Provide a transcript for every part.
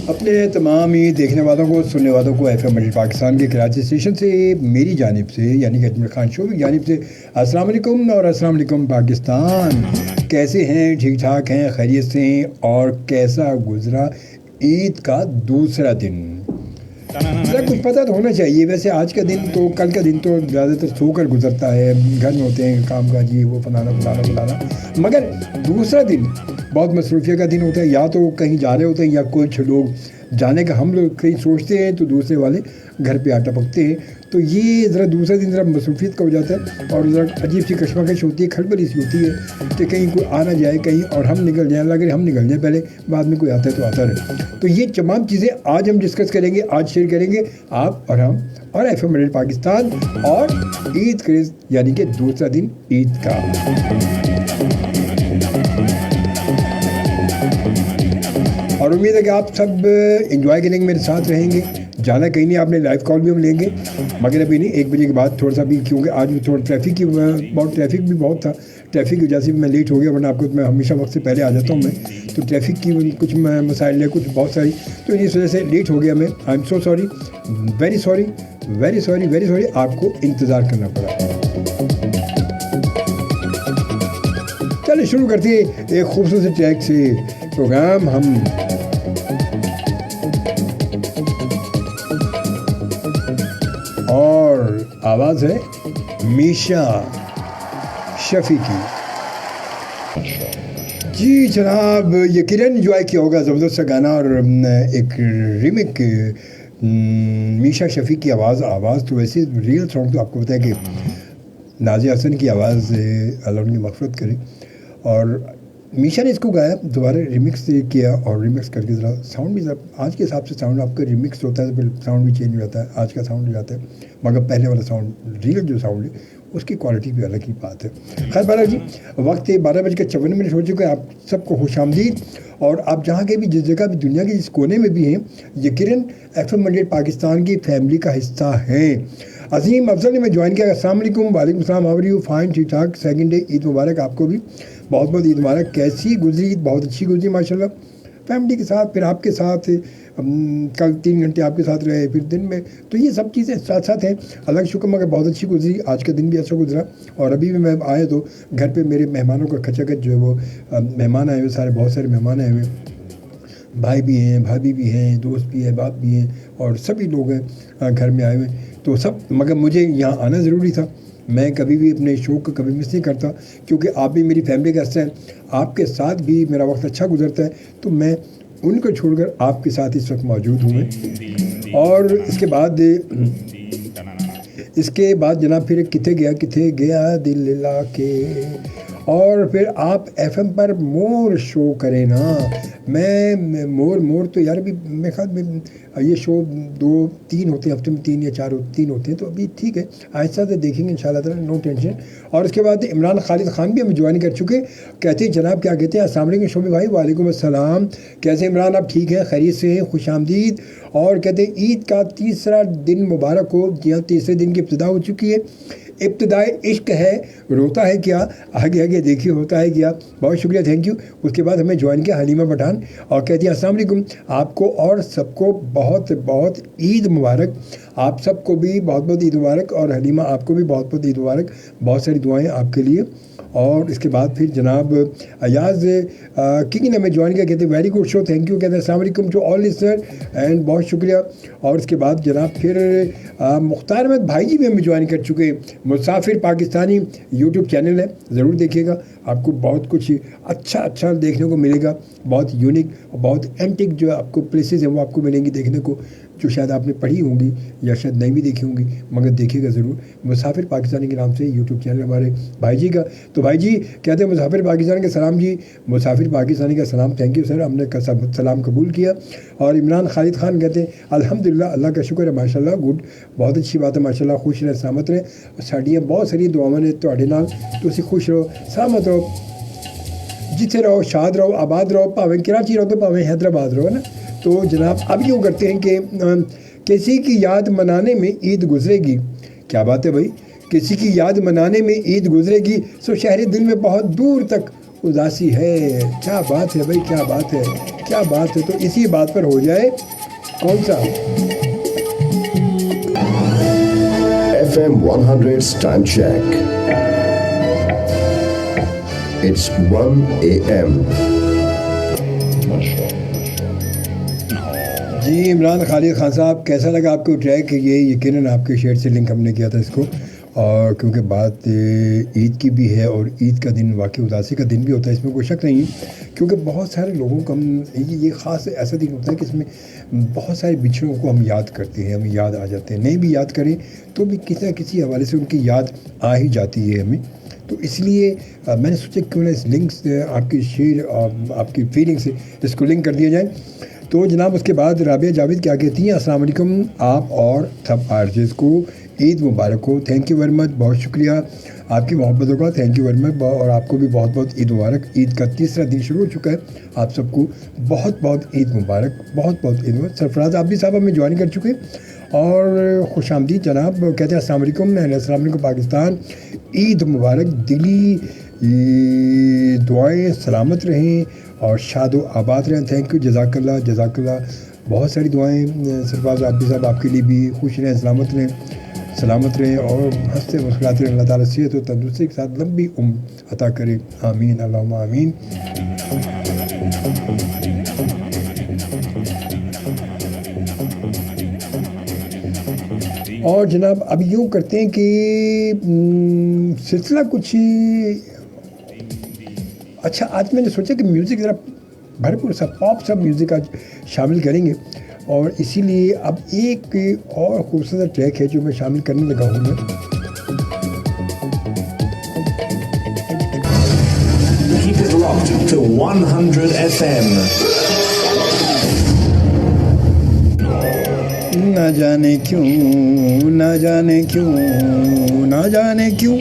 اپنے تمام ہی دیکھنے والوں کو سننے والوں کو ایف ایم پاکستان کے کراچی اسٹیشن سے میری جانب سے یعنی کہ اجمل خان شو کی جانب سے السلام علیکم اور السلام علیکم پاکستان. کیسے ہیں؟ ٹھیک ٹھاک ہیں؟ خیریت سے ہیں؟ اور کیسا گزرا عید کا دوسرا دن؟ ذرا کچھ پتہ تو ہونا چاہیے. ویسے آج کا دن تو کل کا دن تو زیادہ تر سو کر گزرتا ہے, گھر میں ہوتے ہیں کام کاج یہ وہ فلانا, مگر دوسرا دن بہت مصروفیت کا دن ہوتا ہے. یا تو کہیں جا رہے ہوتے ہیں یا کچھ لوگ جانے کا ہم لوگ کہیں سوچتے ہیں تو دوسرے والے گھر پہ آٹا پکتے ہیں. تو یہ ذرا دوسرا دن ذرا مصروفیت کا ہو جاتا ہے اور ذرا عجیب سی کشمکش ہوتی ہے, کھڑبڑی سی ہوتی ہے کہ کہیں کوئی آ نہ جائے کہیں اور ہم نکل جائیں. اللہ کرے ہم نکل جائیں پہلے, بعد میں کوئی آتا ہے تو آتا رہے. تو یہ تمام چیزیں آج ہم ڈسکس کریں گے, آج شیئر کریں گے آپ اور ہم اور ایف ایم پاکستان اور عید کریز یعنی کہ دوسرا دن عید کا. اور امید ہے کہ آپ سب انجوائے کریں گے, میرے ساتھ رہیں گے. جانا کہیں نہیں, آپ نے لائیو کال بھی ہم لیں گے مگر ابھی نہیں, 1 بجے کے بعد تھوڑا سا بھی, کیونکہ آج بھی تھوڑا ٹریفک بھی بہت تھا. ٹریفک کی وجہ سے بھی میں لیٹ ہو گیا, ورنہ آپ کو میں ہمیشہ وقت سے پہلے آ جاتا ہوں. میں تو ٹریفک کی کچھ مسائل ہے, کچھ بہت ساری, تو اس وجہ سے لیٹ ہو گیا میں. I am so sorry, very sorry, very sorry, very sorry. آپ کو انتظار کرنا پڑا. چلے شروع کرتے ہیں ایک خوبصورت ٹریک سے پروگرام. ہم اور آواز ہے میشا شفیع کی. جی جناب, یقیناً انجوائے کیا ہوگا زبردست سا گانا اور ایک ریمیک میشا شفیع کی آواز تو ویسے ریئل سانگ تو آپ کو پتہ ہے کہ نازیہ حسن کی آواز, اللہ ان کی مغفرت کرے. اور میشا نے اس کو گایا, دوبارہ ریمکس کیا اور ریمکس کر کے ذرا ساؤنڈ بھی ذرا آج کے حساب سے ساؤنڈ آپ کا ریمکس ہوتا ہے تو پھر ساؤنڈ بھی چینج ہو جاتا ہے, آج کا ساؤنڈ ہو جاتا ہے. مگر پہلے والا ساؤنڈ ریئل جو ساؤنڈ ہے اس کی کوالٹی بھی الگ ہی بات ہے. خیر بارہ جی, وقت 12:54 ہو چکے. آپ سب کو خوش آمدید. اور آپ جہاں کے بھی جس جگہ بھی دنیا کے جس کونے میں بھی ہیں, یقیناً ایف ایم پاکستان کی فیملی کا حصہ ہیں. عظیم افضل نے میں جوائن کیا. السلام علیکم. وعلیکم السلام. How are you? فائن, ٹھیک ٹھاک. سیکنڈ ڈے عید مبارک آپ کو بھی, بہت بہت عید مبارک. کیسی گزری عید؟ بہت اچھی گزری ماشاء اللہ, فیملی کے ساتھ, پھر آپ کے ساتھ کل 3 گھنٹے آپ کے ساتھ رہے, پھر دن میں, تو یہ سب چیزیں ساتھ ساتھ ہیں. اللہ کا شکر, مگر بہت اچھی گزری. آج کا دن بھی اچھا گزرا. اور ابھی بھی میں آیا تو گھر پہ میرے مہمانوں کا کھچا کچ جو ہے وہ مہمان آئے ہوئے, سارے بہت سارے مہمان آئے ہوئے, بھائی بھی ہیں, بھابھی بھی ہیں, دوست بھی ہیں, باپ بھی ہیں, اور سبھی لوگ ہیں گھر میں آئے ہوئے. تو سب, مگر مجھے یہاں آنا ضروری تھا. میں کبھی بھی اپنے شوق کو کبھی مس نہیں کرتا, کیونکہ آپ بھی میری فیملی کا حصہ ہیں. آپ کے ساتھ بھی میرا وقت اچھا گزرتا ہے, تو میں ان کو چھوڑ کر آپ کے ساتھ اس وقت موجود ہوں. اور اس کے بعد جناب پھر کتھے گیا دل لا کے, اور پھر آپ ایف ایم پر مور شو کریں نا. میں مور تو یار ابھی میرے خیال میں یہ شو 2-3 ہوتے ہیں ہفتے میں, 3 یا 4 3 ہوتے ہیں, تو ابھی ٹھیک ہے, آہستہ سے دیکھیں گے انشاءاللہ تعالیٰ, نو ٹینشن. اور اس کے بعد عمران خالد خان بھی ہم جوائن کر چکے. کہتے ہیں جناب, کیا کہتے ہیں؟ السلام علیکم شعبے بھائی. وعلیکم السلام. کیسے عمران, آپ ٹھیک ہیں؟ خیریت سے ہیں؟ خوش آمدید. اور کہتے ہیں عید کا تیسرا دن مبارک ہو. جی ہاں, تیسرے دن کی ابتدا ہو چکی ہے. ابتدائے عشق ہے, روتا ہے کیا, آگے دیکھیے ہوتا ہے کیا. بہت شکریہ, تھینک یو. اس کے بعد ہمیں جوائن کیا حلیمہ پٹھان, اور کہتی ہیں السلام علیکم. آپ کو اور سب کو بہت بہت عید مبارک. آپ سب کو بھی بہت بہت عید مبارک, اور حلیمہ آپ کو بھی بہت بہت عید مبارک. بہت ساری دعائیں آپ کے لیے. اور اس کے بعد پھر جناب ایاز کنگ نے ہمیں جوائن کیا, کہتے ہیں very good show, thank you. کہتے ہیں السلام علیکم ٹو آل لسنر اینڈ بہت شکریہ. اور اس کے بعد جناب پھر مختار احمد بھائی جی بھی ہمیں جوائن کر چکے. مسافر پاکستانی یوٹیوب چینل ہے, ضرور دیکھیے گا, آپ کو بہت کچھ اچھا دیکھنے کو ملے گا. بہت یونیک اور بہت اینٹک جو آپ کو پلیسز ہیں وہ آپ کو ملیں گی دیکھنے کو, جو شاید آپ نے پڑھی ہوں گی یا شاید نہیں بھی دیکھی ہوں گی, مگر دیکھیے گا ضرور. مسافر پاکستانی کے نام سے یوٹیوب چینل ہمارے بھائی جی کا. تو بھائی جی کہتے ہیں مسافر پاکستان کے سلام. جی مسافر پاکستانی کا سلام, تھینک یو سر, ہم نے سلام قبول کیا. اور عمران خالد خان کہتے ہیں الحمدللہ, اللہ کا شکر ہے, ماشاء اللہ, گڈ, بہت اچھی بات ہے ماشاء اللہ. خوش رہے, سلامت رہے. ساڑیاں بہت ساری دعاواں نے تواڈے نال, تسی خوش رہو, سلامت رہو, جتھے رہو شاد رہو, آباد رہو, پاویں کراچی رہو تو پاویں حیدرآباد رہو, ہے نا. تو جناب اب یوں کرتے ہیں کہ کسی کی یاد منانے میں عید گزرے گی. کیا بات ہے بھائی, کسی کی یاد منانے میں عید گزرے گی, سو شہر دل میں بہت دور تک اداسی ہے. کیا بات ہے بھائی, کیا بات ہے, کیا بات ہے. تو اسی بات پر ہو جائے کون سا FM 100's time check. It's 1 a.m. جی عمران خالد خان صاحب, کیسا لگا آپ کو ٹریک؟ یہ یقیناً آپ کے شیئر سے لنک ہم نے کیا تھا اس کو, اور کیونکہ بات عید کی بھی ہے اور عید کا دن واقعی اداسی کا دن بھی ہوتا ہے, اس میں کوئی شک نہیں, کیونکہ بہت سارے لوگوں کو ہم یہ خاص ایسا دن ہوتا ہے کہ اس میں بہت سارے بچھڑوں کو ہم یاد کرتے ہیں, ہمیں یاد آ جاتے ہیں. نہیں بھی یاد کریں تو بھی کسی نہ کسی حوالے سے ان کی یاد آ ہی جاتی ہے ہمیں. تو اس لیے میں نے سوچا کیوں نہ اس لنک سے آپ کی شیئر آپ کی فیلنگ سے اس کو لنک کر دیا جائے. تو جناب اس کے بعد رابعہ جاوید کیا کہتی ہیں؟ السلام علیکم آپ اور سب آرجز کو عید مبارک ہو. تھینک یو ویری مچ, بہت شکریہ آپ کی محبتوں کا, تھینک یو ویری مچ. اور آپ کو بھی بہت بہت عید مبارک. عید کا تیسرا دن شروع ہو چکا ہے, آپ سب کو بہت بہت عید مبارک, بہت بہت عید مبارک. سرفراز آپ بھی صاحب ہمیں جوائن کر چکے اور خوش آمدید جناب. کہتے ہیں السلام علیکم, السلام علیکم پاکستان, عید مبارک. دلی دعائیں سلامت رہیں اور شاد و آباد رہیں. تھینک یو, جزاک اللہ جزاک اللہ. بہت ساری دعائیں سرفراز آپ بھی صاحب آپ کے لیے بھی. خوش رہیں, سلامت رہیں اور ہنستے مسکراتے رہیں. اللہ تعالیٰ صحت و تندرستی کے ساتھ لمبی عمر عطا کرے, آمین اللہم آمین. اور جناب اب یوں کرتے ہیں کہ سلسلہ کچھ اچھا, آج میں نے سوچا کہ میوزک ذرا بھرپور سا پاپ سا میوزک آج شامل کریں گے, اور اسی لیے اب ایک اور خوبصورت ٹریک ہے جو میں شامل کرنے لگا ہوں. Keep it locked to 100 FM. نہ جانے کیوں, نہ جانے کیوں, نہ جانے کیوں,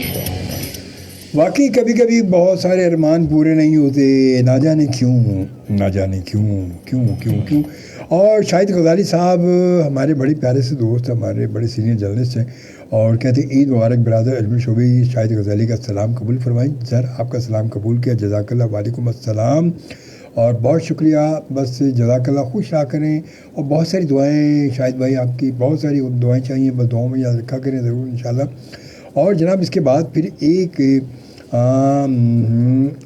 واقعی کبھی کبھی بہت سارے ارمان پورے نہیں ہوتے, نہ جانے کیوں, نہ جانے کیوں, کیوں کیوں کیوں. اور شاہد غزالی صاحب ہمارے بڑے پیارے سے دوست, ہمارے بڑے سینئر جرنلسٹ ہیں, اور کہتے ہیں عید مبارک برادر علمی شعبے. شاہد غزالی کا سلام قبول فرمائیں. سر آپ کا سلام قبول کیا, جزاک اللہ, وعلیکم السلام, اور بہت شکریہ. بس جزاک اللہ, خوش رہا کریں. اور بہت ساری دعائیں شاہد بھائی, آپ کی بہت ساری دعائیں چاہیے, بس دعاؤں میں یاد رکھا کریں ضرور انشاءاللہ. اور جناب اس کے بعد پھر ایک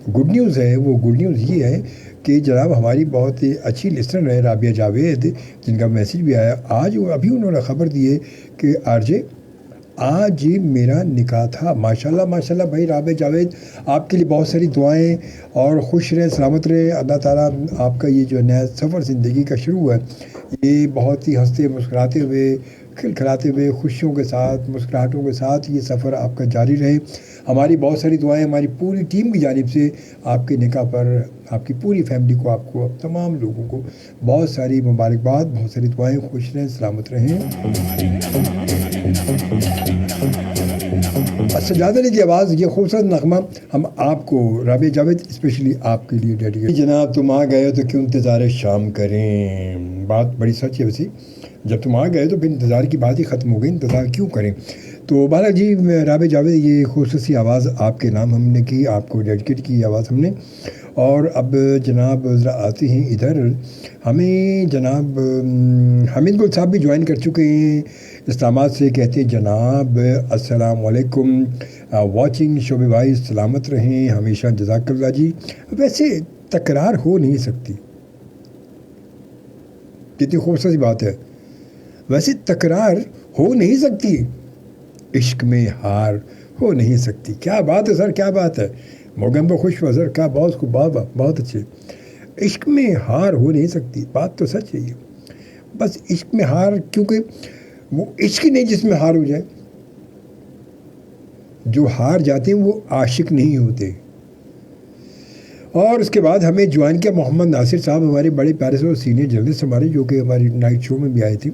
گڈ نیوز ہے. وہ گڈ نیوز یہ ہے کہ جناب ہماری بہت ہی اچھی لسنر ہے رابعہ جاوید, جن کا میسیج بھی آیا آج. ابھی انہوں نے خبر دی ہے کہ آر جے آج میرا نکاح تھا. ماشاءاللہ ماشاءاللہ بھائی رابعہ جاوید, آپ کے لیے بہت ساری دعائیں, اور خوش رہیں, سلامت رہیں. اللہ تعالیٰ آپ کا یہ جو نیا سفر زندگی کا شروع ہوا ہے, یہ بہت ہی ہنستے مسکراتے ہوئے, کھلکھلاتے ہوئے, خوشیوں کے ساتھ, مسکراہٹوں کے ساتھ یہ سفر آپ کا جاری رہے. ہماری بہت ساری دعائیں ہماری پوری ٹیم کی جانب سے آپ کے نکاح پر, آپ کی پوری فیملی کو, آپ کو, تمام لوگوں کو بہت ساری مبارکباد, بہت ساری دعائیں. خوش رہیں, سلامت رہیں. سجاد علی کی آواز, یہ خوبصورت نغمہ ہم آپ کو, رابعہ جاوید اسپیشلی آپ کے لیے ڈیڈیکیٹ. جناب تم آ گئے تو کیوں انتظار شام کریں, بات بڑی سچ ہے ویسے. جب تم آ گئے تو پھر انتظار کی بات ہی ختم ہو گئی, انتظار کیوں کریں. تو بہرحال جی رابعہ جاوید یہ خصوصی آواز آپ کے نام ہم نے کی, آپ کو ڈیڈیکیٹ کی آواز ہم نے. اور اب جناب ذرا آتے ہیں ادھر, ہمیں جناب حمید گل صاحب بھی جوائن کر چکے ہیں اسلامات سے. کہتے ہیں جناب السلام علیکم, واچنگ شعبے بھائی, سلامت رہیں ہمیشہ, جزاک اللہ جی. ویسے تکرار ہو نہیں سکتی, کتنی خوبصورت بات ہے. ویسے تکرار ہو نہیں سکتی, عشق میں ہار ہو نہیں سکتی. کیا بات ہے سر, کیا بات ہے. موگمبو خوش ہوا سر, کیا بہت خوب, بہت اچھے. عشق میں ہار ہو نہیں سکتی, بات تو سچ ہے یہ. بس عشق میں ہار, کیونکہ وہ عشق نہیں جس میں ہار ہو جائے. جو ہار جاتے ہیں وہ عاشق نہیں ہوتے. اور اس کے بعد ہمیں جوائن کیا محمد ناصر صاحب, ہمارے بڑے پیارے سے سینئر جرنلسٹ ہمارے, جو کہ ہماری نائٹ شو میں بھی آئے تھے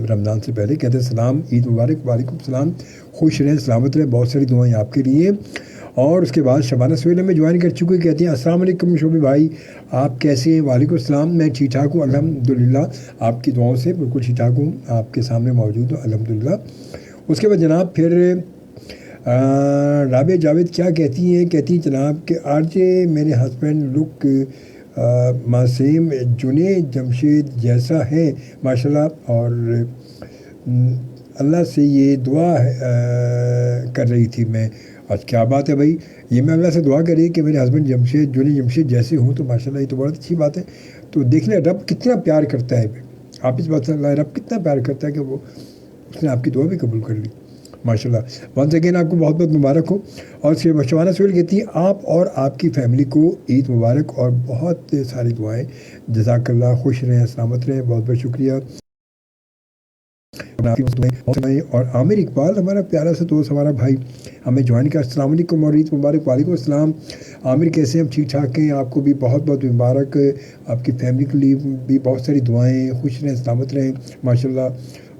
رمضان سے پہلے. کہتے ہیں سلام, عید مبارک. وعلیکم السلام, خوش رہیں, سلامت رہیں, بہت ساری دعائیں آپ کے لیے. اور اس کے بعد شبانہ سہیل میں جوائن کر چکے, کہتے ہیں السلام علیکم شعبے بھائی, آپ کیسے ہیں. وعلیکم السلام, میں ٹھیک ٹھاک ہوں الحمدللہ, آپ کی دعاؤں سے بالکل ٹھیک ٹھاک ہوں, آپ کے سامنے موجود ہوں الحمدللہ. اس کے بعد جناب پھر رابعہ جاوید کیا کہتی ہیں جناب کہ آرجے میرے ہسبینڈ لک معصوم جنید جمشید جیسا ہے ماشاءاللہ، اور اللہ سے یہ دعا کر رہی تھی میں. آج کیا بات ہے بھائی، یہ میں اللہ سے دعا کر رہی کہ میرے ہسبینڈ جنید جمشید جیسے ہوں تو ماشاءاللہ یہ تو بہت اچھی بات ہے. تو دیکھ لیں رب کتنا پیار کرتا ہے، آپ اس بات سے اللہ رب کتنا پیار کرتا ہے کہ وہ اس نے آپ کی دعا بھی قبول کر لی ماشاءاللہ. ونس اگین آپ کو بہت بہت مبارک ہو. اور شبانہ سہیل کہتی ہیں آپ اور آپ کی فیملی کو عید مبارک اور بہت ساری دعائیں. جزاک اللہ، خوش رہیں، سلامت رہیں، بہت بہت شکریہ. اور عامر اقبال ہمارا پیارا سا دوست، ہمارا بھائی ہمیں جوائن کیا. السلام علیکم اور عید مبارک. وعلیکم السلام. عامر کیسے ہیں؟ ہم ٹھیک ٹھاک ہیں. آپ کو بھی بہت بہت مبارک، آپ کی فیملی کے لیے بھی بہت ساری دعائیں. خوش رہیں، سلامت رہیں ماشاءاللہ،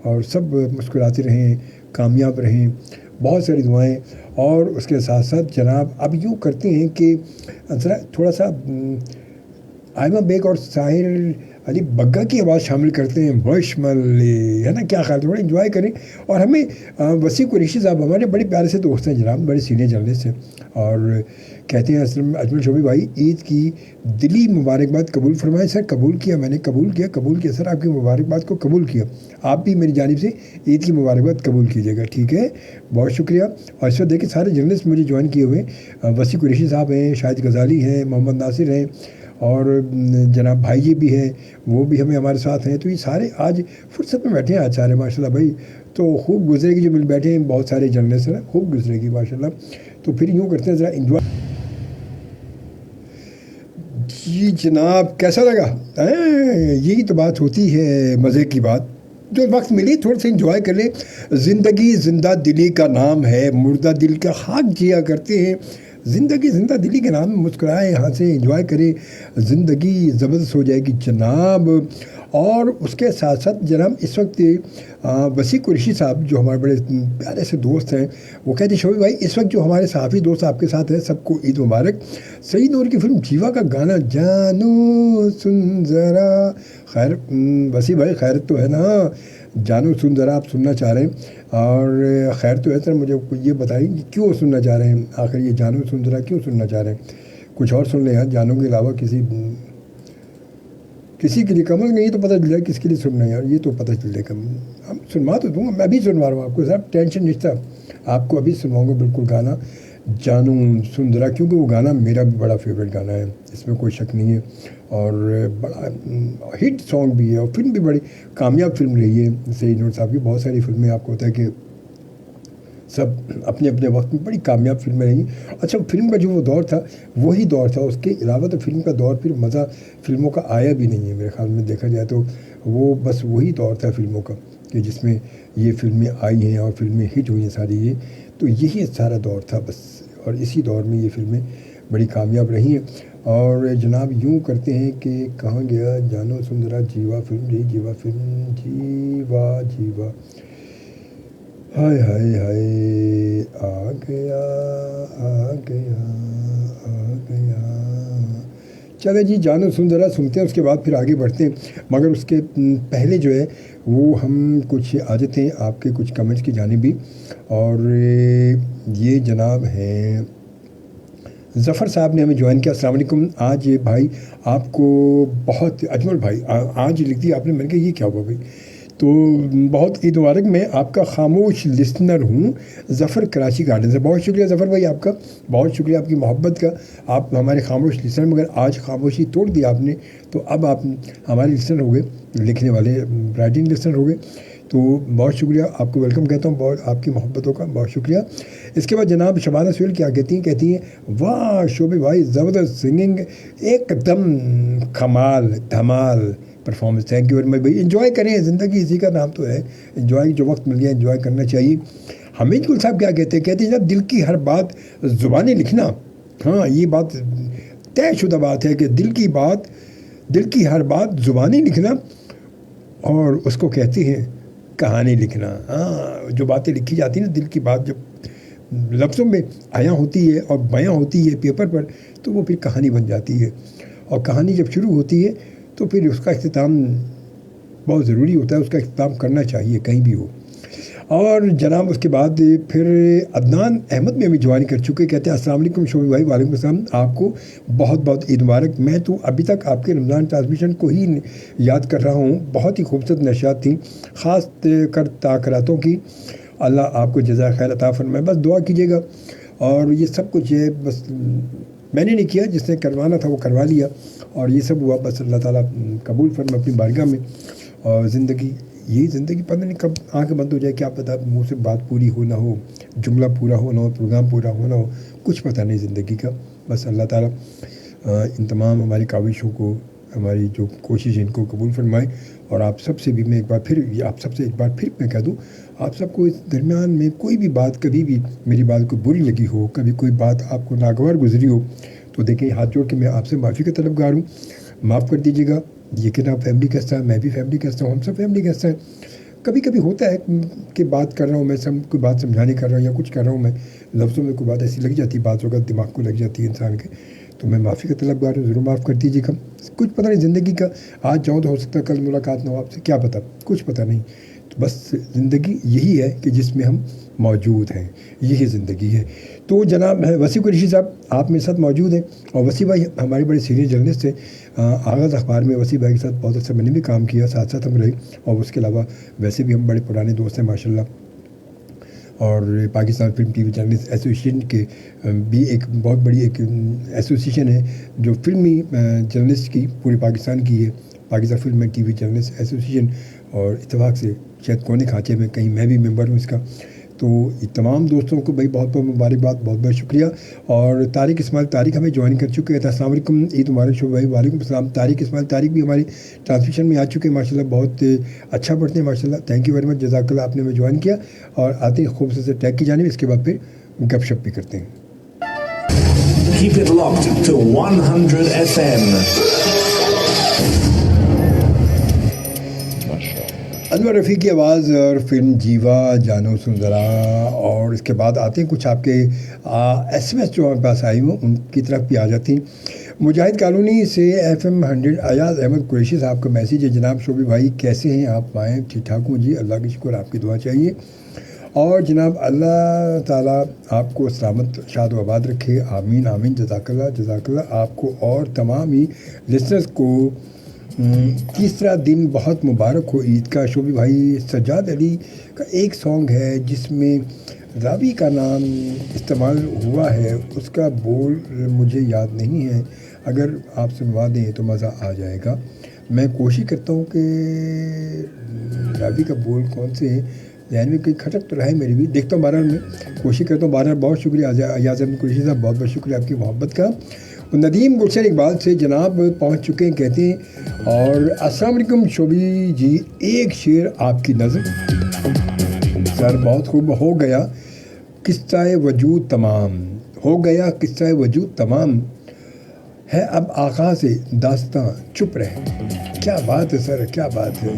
اور سب مسکراتے رہیں، کامیاب رہیں. بہت ساری دعائیں. اور اس کے ساتھ ساتھ جناب اب یوں کرتے ہیں کہ ذرا تھوڑا سا آئمہ بیگ اور ساحر علی بگا کی آواز شامل کرتے ہیں. بشمل ہے نا، کیا خیال، تھوڑا انجوائے کریں. اور ہمیں وسیع قریشی صاحب ہمارے بڑے پیارے سے دوست ہیں جناب، بڑے سینئر جرنلسٹ ہیں، اور کہتے ہیں اجمل شوبی بھائی عید کی دلی مبارکباد قبول فرمائیں. سر قبول کیا، میں نے قبول کیا سر، آپ کی مبارکباد کو قبول کیا. آپ بھی میری جانب سے عید کی مبارکباد قبول کیجیے گا، ٹھیک ہے؟ بہت شکریہ. اور اس وقت دیکھیں سارے جرنلسٹ مجھے جوائن کیے ہوئے ہیں. وسیع قریشی صاحب ہیں، شاہد غزالی ہیں، محمد ناصر ہیں، اور جناب بھائی جی بھی ہیں، وہ بھی ہمارے ساتھ ہیں. تو یہ سارے آج فرصت میں بیٹھے ہیں آج سارے ماشاءاللہ بھائی. تو خوب گزرے گی جو مل بیٹھے ہیں بہت سارے جرنلسٹ ہیں، خوب گزرے گی ماشاءاللہ. تو پھر یوں کرتے ہیں ذرا انجوائے. جی جناب کیسا لگا؟ یہی تو بات ہوتی ہے مزے کی بات. جو وقت ملی تھوڑا سا انجوائے کر لیں. زندگی زندہ دلی کا نام ہے، مردہ دل کا خاک جیا کرتے ہیں. زندگی زندہ دلی کے نام، مسکرائیں، ہنسیں، انجوائے کریں. زندگی زبردست ہو جائے گی جناب. اور اس کے ساتھ ساتھ جناب اس وقت وسیع قریشی صاحب جو ہمارے بڑے پیارے سے دوست ہیں، وہ کہتے ہیں شوبی بھائی اس وقت جو ہمارے صحافی دوست آپ کے ساتھ ہیں سب کو عید مبارک. سعید نور کی فلم جیوا کا گانا جانو سن ذرا، خیر وسیع بھائی خیرت تو ہے نا؟ جانو سن ذرا آپ سننا چاہ رہے ہیں، اور خیر تو ہے سر. مجھے یہ بتائیں کہ کیوں سننا چاہ رہے ہیں آخر یہ جانو سن ذرا کیوں سننا چاہ رہے ہیں؟ کچھ اور سن لیں یار، جانو کے علاوہ کسی کے لیے کمل نہیں تو پتہ چل جائے کس کے لیے سننا ہے یار، یہ تو پتہ چل جائے گا. ہم سنوا تو دوں گا، میں ابھی سنوا رہا ہوں آپ کو صاحب، ٹینشن نہیں تھا. آپ کو ابھی سنواؤں گا بالکل گانا جانو سن ذرا، کیونکہ وہ گانا میرا بھی بڑا فیوریٹ گانا ہے، اس میں کوئی شک نہیں ہے. اور بڑا ہٹ سانگ بھی ہے، اور فلم بھی بڑی کامیاب فلم رہی ہے سعید نور صاحب کی. بہت ساری فلمیں آپ کو ہوتا ہے کہ سب اپنے اپنے وقت میں بڑی کامیاب فلمیں رہیں. اچھا فلم کا جو وہ دور تھا وہی دور تھا، اس کے علاوہ تو فلم کا دور پھر مزہ فلموں کا آیا بھی نہیں ہے میرے خیال میں. دیکھا جائے تو وہ بس وہی دور تھا فلموں کا کہ جس میں یہ فلمیں آئی ہیں اور فلمیں ہٹ ہوئی ہیں ساری. یہ تو یہی سارا دور تھا بس، اور اسی دور میں یہ فلمیں بڑی کامیاب رہی ہیں. اور جناب یوں کرتے ہیں کہ کہاں گیا جانو سن ذرا جیوا فلم، جیوا فلم، جیوا ہائے ہائے ہائے آ گیا. چلے جی جانو سن ذرا سنتے ہیں، اس کے بعد پھر آگے بڑھتے ہیں. مگر اس کے پہلے جو ہے وہ ہم کچھ آ جاتے ہیں آپ کے کچھ کمنٹس کی جانب بھی. اور یہ جناب ہیں ظفر صاحب نے ہمیں جوائن کیا. السلام علیکم. آج بھائی آپ کو بہت، اجمل بھائی آج لکھ دی آپ نے، میں نے کہا یہ کیا ہوا بھائی؟ تو بہت عید مبارک. میں آپ کا خاموش لسنر ہوں ظفر کراچی گارڈن سے. بہت شکریہ ظفر بھائی آپ کا، بہت شکریہ آپ کی محبت کا. آپ ہمارے خاموش لسنر، مگر آج خاموشی توڑ دی آپ نے، تو اب آپ ہمارے لسنر ہو گئے، لکھنے والے رائٹنگ لسنر ہو گئے. تو بہت شکریہ آپ کو، ویلکم کہتا ہوں، بہت آپ کی محبتوں کا بہت شکریہ. اس کے بعد جناب شبانہ سہیل کیا کہتی ہیں واہ شوبی بھائی زبردست سنگنگ، ایک دم کمال دھمال performance. Thank you very much بھائی. انجوائے کریں، زندگی اسی کا نام تو ہے، انجوائے جو وقت مل گیا انجوائے کرنا چاہیے. حمید گل صاحب کیا کہتے ہیں جناب دل کی ہر بات زبانی لکھنا. ہاں یہ بات طے شدہ بات ہے کہ دل کی ہر بات زبانی لکھنا، اور اس کو کہتے ہیں کہانی لکھنا. ہاں جو باتیں لکھی جاتی ہیں نا، دل کی بات جب لفظوں میں آیا ہوتی ہے اور بیاں ہوتی ہے پیپر پر، تو وہ پھر کہانی بن جاتی ہے. اور کہانی جب شروع ہوتی ہے تو پھر اس کا اختتام بہت ضروری ہوتا ہے، اس کا اختتام کرنا چاہیے کہیں بھی ہو. اور جناب اس کے بعد پھر عدنان احمد بھی ہمیں جوائن کر چکے، کہتے ہیں السلام علیکم شوبی بھائی، وعلیکم السلام، آپ کو بہت بہت عید مبارک۔ میں تو ابھی تک آپ کے رمضان ٹرانسمیشن کو ہی یاد کر رہا ہوں، بہت ہی خوبصورت نشریات تھیں، خاص کر تاخیراتوں کی، اللہ آپ کو جزائے خیر عطا فرمائے۔ بس دعا کیجیے گا، اور یہ سب کچھ ہے بس میں نے نہیں کیا، جس نے کروانا تھا وہ کروا لیا، اور یہ سب ہوا، بس اللہ تعالیٰ قبول فرمائے اپنی بارگاہ میں۔ اور زندگی، یہی زندگی، پتہ نہیں کب آنکھ بند ہو جائے، کیا پتہ منہ سے بات پوری ہو نہ ہو، جملہ پورا ہو نہ ہو، پروگرام پورا ہو نہ ہو، کچھ پتہ نہیں زندگی کا۔ بس اللہ تعالیٰ ان تمام ہماری کاوشوں کو، ہماری جو کوشش ان کو قبول فرمائے۔ اور آپ سب سے بھی میں ایک بار پھر میں کہہ دوں، آپ سب کو اس درمیان میں کوئی بھی بات، کبھی بھی میری بات کو بری لگی ہو، کبھی کوئی بات آپ کو ناگوار گزری ہو، تو دیکھیں ہاتھ جوڑ کے میں آپ سے معافی کا طلبگار ہوں، معاف کر دیجیے گا۔ لیکن آپ فیملی کا حصہ ہیں، میں بھی فیملی کا حصہ ہوں، ہم سب فیملی کا حصہ ہیں۔ کبھی کبھی ہوتا ہے کہ بات کر رہا ہوں میں، کوئی بات سمجھانے کر رہا ہوں یا کچھ کر رہا ہوں میں، لفظوں میں کوئی بات ایسی لگ جاتی ہے، بعض اوقات دماغ کو لگ جاتی ہے انسان کے، تو میں معافی کا طلبگار ہوں، ضرور معاف کر دیجیے گا۔ کچھ پتہ نہیں زندگی کا، آج جاؤں تو ہو سکتا ہے کل ملاقات نہ ہو آپ سے، کیا پتہ، کچھ پتہ نہیں۔ تو بس زندگی یہی ہے کہ جس میں ہم موجود ہیں، یہی زندگی ہے۔ تو جناب وسیع قریشی صاحب آپ میرے ساتھ موجود ہیں، اور وسیع بھائی ہمارے بڑے سینئر جرنلسٹ تھے، آغاز اخبار میں وسیع بھائی کے ساتھ بہت اچھا میں نے بھی کام کیا، ساتھ ساتھ ہم رہے، اور اس کے علاوہ ویسے بھی ہم بڑے پرانے دوست ہیں ماشاءاللہ۔ اور Pakistan film T V journalist association کے بھی ایک بہت بڑی ایک ایسوسیشن ہے جو فلمی جرنلسٹ کی پورے پاکستان کی ہے، Pakistan film T V journalist association, اور اتفاق سے شاید کونے کھانچے میں کہیں میں بھی ممبر ہوں اس کا۔ تو تمام دوستوں کو بھائی بہت بہت مبارکباد، بہت بہت شکریہ۔ اور طارق اسماعیل طارق ہمیں جوائن کر چکے ہیں، السلام علیکم، عید مبارک شوبھا بھائی، وعلیکم السلام۔ طارق اسماعیل طارق بھی ہماری ٹرانسمیشن میں آ چکے ہیں ماشاءاللہ، بہت اچھا پڑھتے ہیں ماشاءاللہ، تھینک یو ویری مچ، جزاک اللہ، آپ نے ہمیں جوائن کیا۔ اور آتے ہیں خوبصورت سے ٹیگ کی جانب، اس کے بعد پھر گپ شپ بھی کرتے ہیں۔ Keep it locked to 100 FM. انور رفیع کی آواز اور فلم جیوا جانو سن ذرا، اور اس کے بعد آتے ہیں کچھ آپ کے ایس ایم ایس جو ہمارے پاس آئی ہوں ان کی طرف بھی آ جاتی ہیں۔ مجاہد کالونی سے FM 100 ایاز احمد قریشی صاحب کا میسیج ہے، جناب شوبی بھائی کیسے ہیں آپ؟ آئیں ٹھیک ٹھاک ہوں جی، اللہ کی شکر، آپ کی دعا چاہیے۔ اور جناب اللہ تعالیٰ آپ کو سلامت شاد و آباد رکھے، آمین آمین، جزاک اللہ جزاک اللہ، آپ کو اور تمام ہی لسنرز کو تیسرا دن بہت مبارک ہو عید کا۔ شوبی بھائی سجاد علی کا ایک سانگ ہے جس میں راوی کا نام استعمال ہوا ہے، اس کا بول مجھے یاد نہیں ہے، اگر آپ سنوا دیں تو مزہ آ جائے گا۔ میں کوشش کرتا ہوں کہ راوی کا بول کون سے ہیں، ذہن میں کوئی کھٹک تو رہا ہے میری بھی، دیکھتا ہوں بہرحال، میں کوشش کرتا ہوں بہرحال۔ بہت شکریہ ایاز احمد قریشی صاحب، بہت بہت شکریہ آپ کی محبت کا۔ ندیم گلشن اقبال سے جناب پہنچ چکے ہیں، کہتے ہیں اور السلام علیکم شوبی جی، ایک شعر آپ کی نظم سر بہت خوب، ہو گیا قصہ وجود تمام، ہو گیا قصہ وجود تمام ہے، اب آغاز داستاں چپ رہے۔ کیا بات ہے سر، کیا بات ہے۔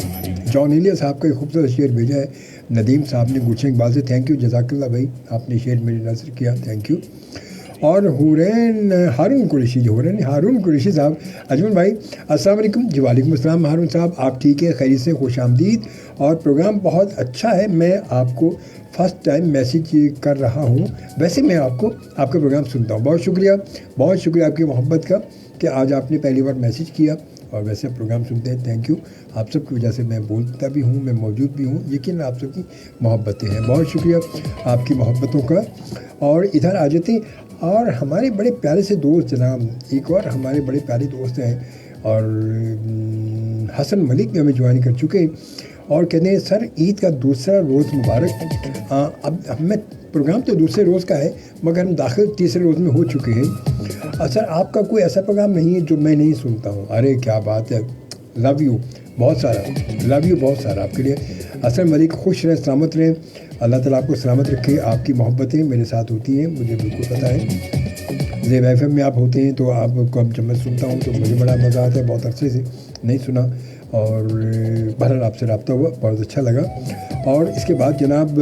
جان ایلیا صاحب کا ایک خوبصورت شعر بھیجا ہے ندیم صاحب نے گلشن اقبال سے، تھینک یو، جزاک اللہ بھائی، آپ نے شعر میری نظر کیا، تھینک یو۔ اور ہارون قریشی صاحب، اجمل بھائی السلام علیکم جی، وعلیکم السلام ہارون صاحب، آپ ٹھیک ہے، خیریت سے، خوش آمدید، اور پروگرام بہت اچھا ہے، میں آپ کو فرسٹ ٹائم میسیج کر رہا ہوں، ویسے میں آپ کا پروگرام سنتا ہوں، بہت شکریہ آپ کی محبت کا کہ آج آپ نے پہلی بار میسیج کیا، اور ویسے پروگرام سنتے ہیں، تھینک یو، آپ سب کی وجہ سے میں بولتا بھی ہوں، میں موجود بھی ہوں، یقین آپ سب کی محبتیں ہیں، بہت شکریہ آپ کی محبتوں کا۔ اور ادھر آ جاتے ہیں، اور ہمارے بڑے پیارے سے دوست جناب، ایک اور ہمارے بڑے پیارے دوست ہیں، اور حسن ملک بھی ہمیں جوائن کر چکے ہیں، اور کہتے ہیں سر عید کا دوسرا روز مبارک۔ اب ہمیں پروگرام تو دوسرے روز کا ہے، مگر ہم داخل تیسرے روز میں ہو چکے ہیں۔ سر آپ کا کوئی ایسا پروگرام نہیں ہے جو میں نہیں سنتا ہوں؟ ارے کیا بات ہے، لو یو بہت سارا آپ کے لیے۔ حسن ملک خوش رہیں، سلامت رہیں، اللہ تعالیٰ آپ کو سلامت رکھے، آپ کی محبتیں میرے ساتھ ہوتی ہیں، مجھے بالکل پتہ ہے۔ زیب ایف ایم میں آپ ہوتے ہیں تو آپ کو اب جب میں سنتا ہوں تو مجھے بڑا مزہ آتا ہے. بہت عرصے سے نہیں سنا اور بہرحال آپ سے رابطہ ہوا, بہت اچھا لگا. اور اس کے بعد جناب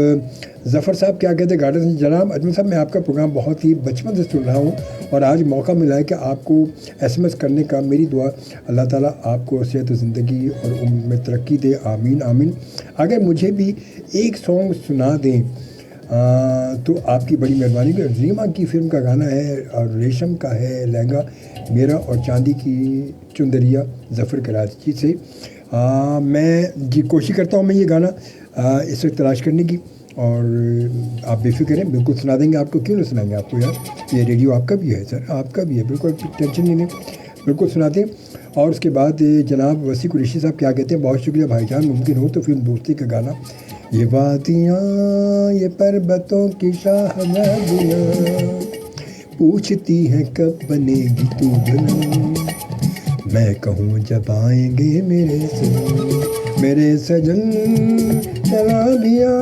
ظفر صاحب کیا کہتے ہیں گارڈن سے, جناب اجمل صاحب میں آپ کا پروگرام بہت ہی بچپن سے سن رہا ہوں اور آج موقع ملا ہے کہ آپ کو ایس ایم ایس کرنے کا. میری دعا اللہ تعالیٰ آپ کو صحت و زندگی اور عمر میں ترقی دے, آمین آمین. اگر مجھے بھی ایک سانگ سنا دیں تو آپ کی بڑی مہربانی. ریما کی فلم کا گانا ہے اور ریشم کا ہے لہنگا میرا اور چاندی کی چندریا ظفر کراچی سے. میں جی کوشش کرتا ہوں میں یہ گانا اس وقت تلاش کرنے کی, اور آپ بے فکر ہیں بالکل سنا دیں گے آپ کو. کیوں نہیں سنائیں گے آپ کو یار, یہ ریڈیو آپ کا بھی ہے سر, آپ کا بھی ہے, بالکل ٹینشن نہیں لیں, بالکل سناتے ہیں. اور اس کے بعد جناب وسیع قریشی صاحب کیا کہتے ہیں, بہت شکریہ بھائی جان, ممکن ہو تو فلم دوستی کا گانا. یہ وادیاں یہ پربتوں کی شاہزادیاں پوچھتی ہیں کب بنے گی تو دلہن, میں کہوں جب آئیں گے میرے سجن چلا دیا.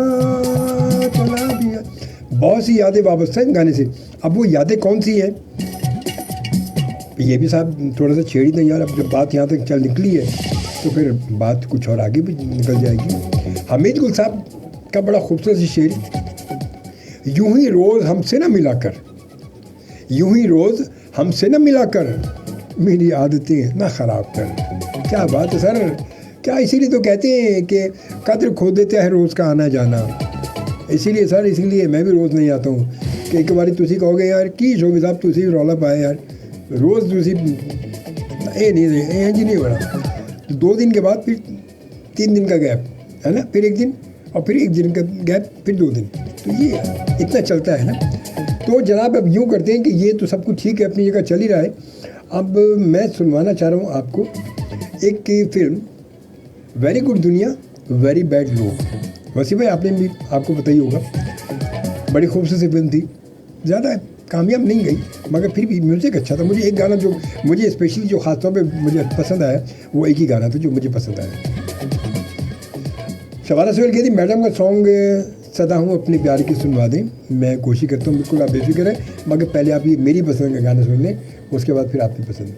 بہت سی یادیں وابستہ ہیں گانے سے. اب وہ یادیں کون سی ہیں یہ بھی صاحب تھوڑا سا چھیڑی دیں یار. اب جب بات یہاں تک چل نکلی ہے تو پھر بات کچھ اور آگے بھی نکل جائے گی. حمید گل صاحب کا بڑا خوبصورت سی شعر, یوں ہی روز ہم سے نہ ملا کر, یوں ہی روز ہم سے نہ ملا کر, میری عادتیں نہ خراب کر. کیا بات ہے سر, کیا اسی لیے تو کہتے ہیں کہ قدر کھو دیتا ہے روز کا آنا جانا. اسی لیے سر, اسی لیے میں بھی روز نہیں آتا ہوں کہ ایک باری تسی کہو گے یار کی شوبی صاحب تسی رولا پائے یار, روز تسی یہ نہیں جی نہیں ہو رہا. 2 دن کے بعد پھر 3 دن کا گیپ ہے نا, پھر 1 دن اور پھر 1 دن کا گیپ, پھر 2 دن, تو یہ اتنا چلتا ہے نا. تو جناب اب یوں کرتے ہیں کہ یہ تو سب کچھ ٹھیک ہے, اپنی جگہ چل ہی رہا ہے. اب میں سنوانا چاہ رہا ہوں آپ کو ایک فلم ویری گڈ دنیا ویری بیڈ لوگ. وسیع بھائی آپ نے بھی آپ کو پتہ ہی ہوگا, بڑی خوبصورت سی فلم تھی, زیادہ کامیاب نہیں گئی مگر پھر بھی میوزک اچھا تھا. مجھے ایک گانا جو مجھے اسپیشلی جو خاص طور پہ مجھے پسند آیا وہ ایک ہی گانا تھا جو مجھے پسند آیا. شبانہ سہیل کہتی میڈم کا سانگ صدا ہوں اپنے پیار کی سنوا دیں. میں کوشش کرتا ہوں, بالکل آپ بے فکر ہے, مگر پہلے آپ یہ میری پسند کا گانا سن لیں, اس کے بعد پھر آپ کی پسند.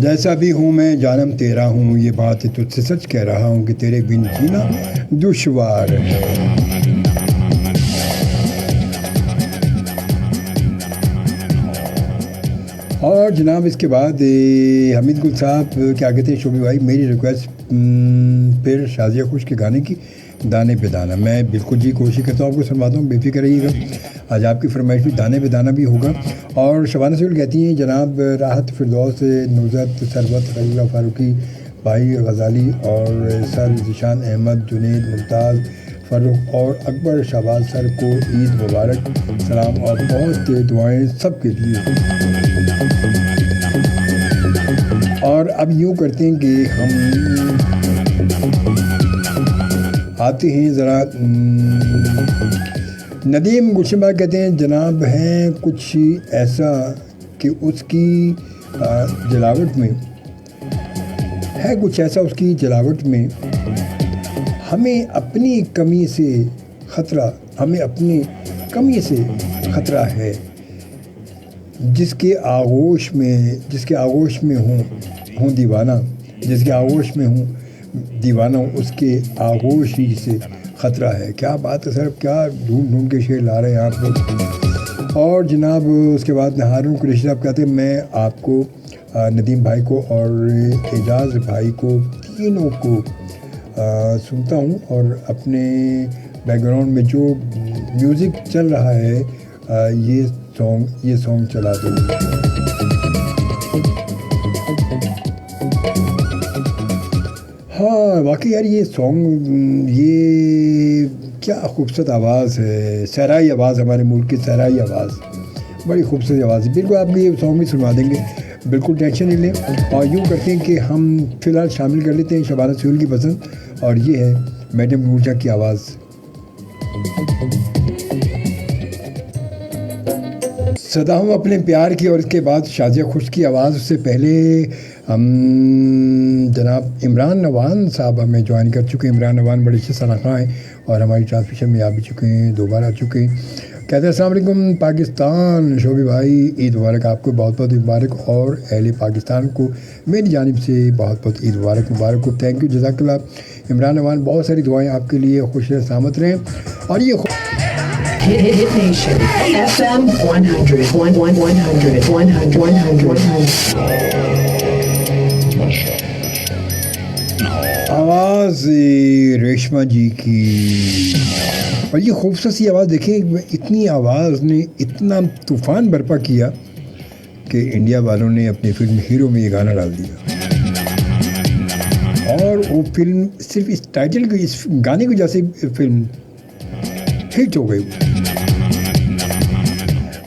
جیسا بھی ہوں میں جانم تیرا ہوں, یہ بات تجھ سے سچ کہہ رہا ہوں کہ تیرے بن جینا دشوار ہے. اور جناب اس کے بعد حمید گل صاحب کیا کہتے ہیں, شوبی بھائی میری ریکویسٹ پھر شازیہ خوش کے گانے کی دانے پہ دانا. میں بالکل جی کوشش کرتا ہوں آپ کو سنواتا ہوں, بے فکر رہیے گا. آج آپ کی فرمائش بھی دانے پہ دانا بھی ہوگا. اور شبانہ سہیل کہتی ہیں جناب راحت فردوس نوزت سربت خلیلہ فاروقی بھائی غزالی اور سر ذیشان احمد جنید ممتاز فرخ اور اکبر شہباز سر کو عید مبارک, سلام اور بہت دعائیں سب کے لیے. اور اب یوں کرتے ہیں کہ ہم آتے ہیں ذرا ندیم گلشن باغ کہتے ہیں جناب ہیں کچھ ایسا کہ اس کی جلاوٹ میں ہے, کچھ ایسا اس کی جلاوٹ میں ہمیں اپنی کمی سے خطرہ, ہمیں اپنی کمی سے خطرہ ہے. جس کے آغوش میں ہوں دیوانہ, جس کے آغوش میں ہوں دیوانہ, اس کے آغوش ہی سے خطرہ ہے. کیا بات ہے سر, کیا ڈھونڈ کے شعر لا رہے ہیں آپ لوگ. اور جناب اس کے بعد ہارون قریشی صاحب کہتے ہیں میں آپ کو, ندیم بھائی کو اور اعجاز بھائی کو, تینوں کو سنتا ہوں اور اپنے بیک گراؤنڈ میں جو میوزک چل رہا ہے یہ سانگ چلا دو. ہاں واقعی یار یہ سانگ, یہ کیا خوبصورت آواز ہے, صحرائی آواز, ہمارے ملک کی صحرائی آواز, بڑی خوبصورت آواز ہے. بالکل آپ کو یہ سانگ بھی سنوا دیں گے, بالکل ٹینشن نہیں لیں. اور یوں کرتے ہیں کہ ہم فی الحال شامل کر لیتے ہیں شبانہ سہیل کی پسند, اور یہ ہے میڈم نورجہاں کی آواز. صدا ہوں اپنے پیار کی, اور اس کے بعد شازیہ خوش کی آواز. اس سے پہلے ہم جناب عمران نوان صاحب ہمیں جوائن کر چکے ہیں. عمران نوان بڑے اچھے صنعت ہیں اور ہماری ٹرانسمیشن میں آ بھی چکے ہیں، دوبارہ آ چکے ہیں. کہتے ہیں السلام علیکم پاکستان. شعیب بھائی عید مبارک آپ کو، بہت بہت عید مبارک، اور اہل پاکستان کو میری جانب سے بہت بہت عید مبارک ہو. تھینک یو، جزاک اللہ. عمران امان بہت ساری دعائیں آپ کے لیے، خوش سلامت رہیں. اور یہ Hit Nation FM 100. آواز ریشما جی کی، اور یہ خوبصورت سی آواز دیکھیں. اتنی آواز نے اتنا طوفان برپا کیا کہ انڈیا والوں نے اپنی فلم ہیرو میں یہ گانا ڈال دیا، اور وہ فلم صرف اس ٹائٹل کو، اس گانے کو جیسے فلم ہٹ ہو گئی.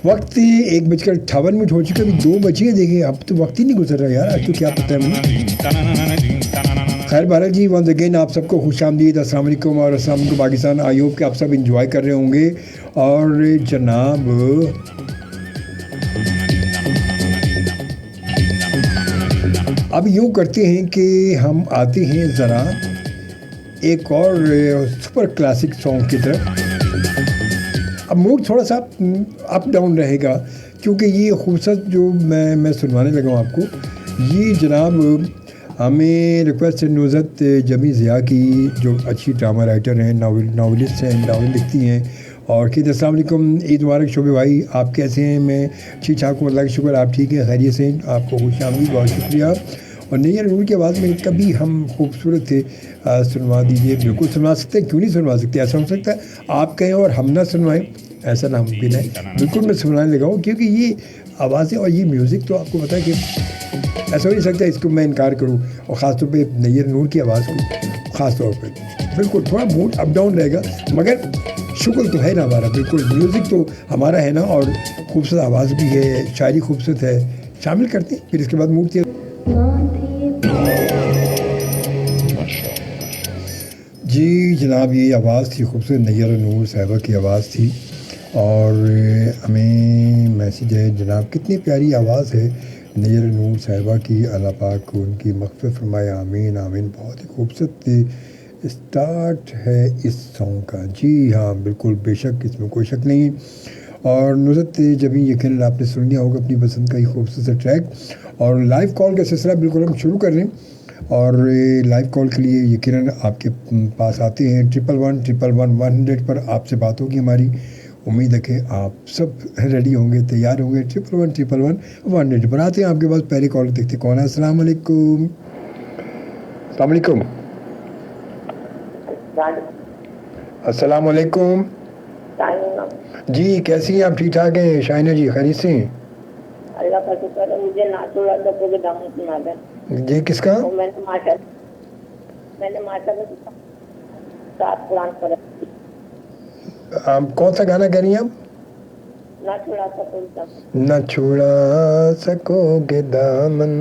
وقت 1:58 ہو چکا، ابھی 2 بجے. دیکھیں اب تو وقت ہی نہیں گزر رہا یار، آج تو کیا پتہ ہے مجھے. خیر بہرحال جی، ونس اگین آپ سب کو خوش آمدید، السلام علیکم اور السلام علیکم پاکستان. آئی ہوپ کہ آپ سب انجوائے کر رہے ہوں گے. اور جناب اب یوں کرتے ہیں کہ ہم آتے ہیں ذرا ایک اور سپر کلاسک سانگ کی طرف. اب موڈ تھوڑا سا اپ ڈاؤن رہے گا، کیونکہ یہ خوبصورت جو میں سنوانے لگا ہوں آپ کو، یہ جناب ہمیں ریکویسٹ ہے نصرت جمی ضیاء کی، جو اچھی ڈرامہ رائٹر ہیں، ناولسٹ ہیں، ناول لکھتی ہیں. اور کہتے ہیں السلام علیکم، عید مبارک شعبے بھائی، آپ کیسے ہیں؟ میں ٹھیک ٹھاک ہوں، اللہ کا شکر، آپ ٹھیک ہیں، خیریت سے ہیں؟ آپ کو خوش آمدید، بہت شکریہ. اور نیئر نور کی آواز میں کبھی ہم خوبصورت تھے، سنوا دیجیے. بالکل سنوا سکتے ہیں، کیوں نہیں سنوا سکتے. ایسا ہو سکتا ہے آپ کہیں اور ہم نہ سنوائیں، ایسا نہ ممکن ہے. بالکل میں سنوانے لگا ہوں، کیونکہ یہ آوازیں اور یہ میوزک تو آپ کو پتہ ہے کہ ایسا ہو نہیں سکتا اس کو میں انکار کروں. اور خاص طور پہ نیئر نور کی آواز کو خاص طور پہ بالکل تھوڑا موڈ اپ ڈاؤن رہے گا، مگر شکر تو ہے نا ہمارا. بالکل میوزک تو ہمارا ہے نا، اور خوبصورت آواز بھی ہے، شاعری خوبصورت ہے. شامل کرتے ہیں، پھر اس کے بعد موڈ تھی. جی جناب، یہ آواز تھی خوبصورت نیّر نور صاحبہ کی آواز تھی. اور ہمیں میسیج ہے جناب، کتنی پیاری آواز ہے نیّر نور صاحبہ کی، اللہ پاک کو ان کی مغفرت فرمائے، آمین آمین. بہت ہی خوبصورت اسٹارٹ ہے اس سانگ کا. جی ہاں بالکل، بے شک اس میں کوئی شک نہیں. اور نصرت جبھی یقیناً آپ نے سن لیا ہوگا اپنی پسند کا یہ خوبصورت ٹریک. اور لائیو کال کا سلسلہ بالکل ہم شروع کر رہے ہیں. اور لائیو کال کے لیے یقیناً آپ کے پاس آتے ہیں 11111100 پر آپ سے بات ہوگی ہماری. امید ہے کہ آپ سب ریڈی ہوں گے، تیار ہوں گے. 11111100 پر آتے ہیں آپ کے پاس. پہلے کال دیکھتے کون ہے. السلام علیکم. السلام علیکم. السلام علیکم. جی کیسی ہیں آپ؟ ٹھیک ٹھاک ہیں شائنہ جی؟ خیریت سے ہیں؟ اللہ کا شکر ہے. مجھے ناتوڑا دبو کے دامن سنا دیں. جی کس کا؟ میں نے ماشاء اللہ سات قرآن پڑھا. آپ کون سا گانا کہہ رہی ہیں آپ؟ نہ چھوڑا سکو دامن. نہ چھوڑا سکو گے دامن.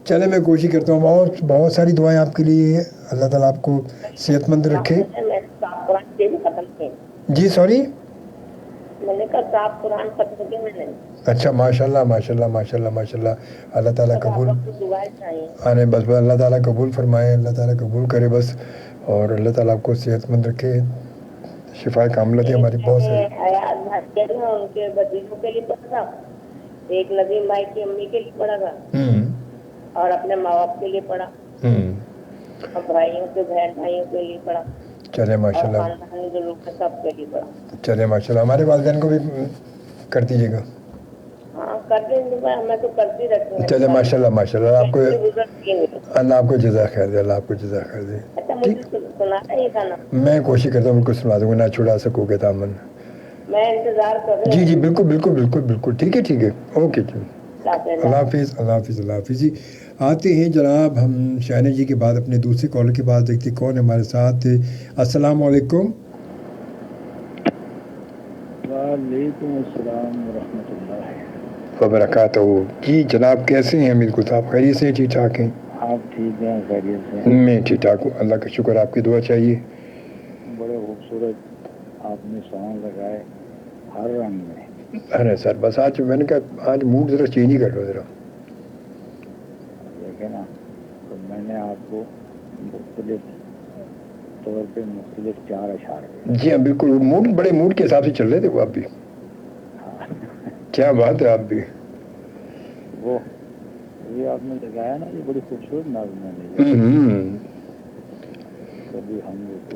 چلے میں کوشش کرتا ہوں. بہت بہت ساری دعائیں آپ کے لیے. اللہ تعالیٰ آپ کو صحت مند رکھے. میں نے سات قرآن کے بھی ختم کیے. جی سوری، میں نے کہا سات قرآن ختم کیے میں نے. اچھا ماشاء اللہ ماشاء اللہ ماشاء اللہ ماشاء اللہ. اللہ تعالیٰ قبول. دعائیں چاہیے. آنے بس اللہ تعالیٰ قبول فرمائے، اللہ تعالیٰ قبول کرے بس. اور اللہ تعالیٰ آپ کو صحت مند رکھے. شفا کاملہ تھی ہماری بہت ساری. ان کے بھتیجوں کے لیے پڑھا تھا، ایک نظیم بھائی کی امی کے لیے پڑھا تھا، اور اپنے ماں باپ کے لیے پڑھا، اور بھائیوں کے بہن بھائیوں کے لیے پڑھا. چلے ماشاء اللہ. خاندان جو لوگ ہیں سب کے لیے پڑھا. چلے ماشاء اللہ. ہمارے والدین کو بھی کر دیجیے گا. ہاں کر دیں گے، میں تو کرتی رہتی ہوں. چلے ماشاء اللہ ماشاء اللہ. آپ کو اللہ آپ کو جزا خیر دے، اللہ آپ کو جزا خیر دے. اچھا مجھے سنا ہے یہ گانا؟ میں کوشش کرتا ہوں بالکل سنا دوں گا. نہ چھڑا سکو گے دامن. میں انتظار کر رہی ہوں. جی جی بالکل بالکل بالکل بالکل. ٹھیک ہے ٹھیک ہے. اوکے جی. اللہ حافظ اللہ حافظ اللہ حافظ. جی آتے ہیں جناب ہم شائنہ جی کے بعد اپنے دوسرے کالر کے پاس. دیکھتے کون ہے ہمارے ساتھ. السلام علیکم. وعلیکم السلام ورحمۃ اللہ وبرکاتہ. جی جناب کیسے ہیں؟ بالکل صاحب خیریت سے؟ ٹھیک ٹھاک ہیں؟ آپ ٹھیک ہیں؟ خیریت سے؟ میں ٹھیک ٹھاک ہوں، اللہ کا شکر. آپ کی دعا چاہیے. بڑے خوبصورت آپ نے سانگ لگائے ہر رنگ میں. ارے سر بس آج میں نے کہا آج موڈ ذرا چینج ہی کر لو ذرا. دیکھیں نا، تو میں نے آپ کو مختلف طور پہ مختلف 4 اشعار ہیں. جی ہاں بالکل، موڈ بڑے موڈ کے حساب سے چل رہے تھے وہ آپ بھی. کیا بات ہے، آپ بھی. وہ یہ آپ نے لگایا نا، یہ بڑی خوبصورت نظم ہے.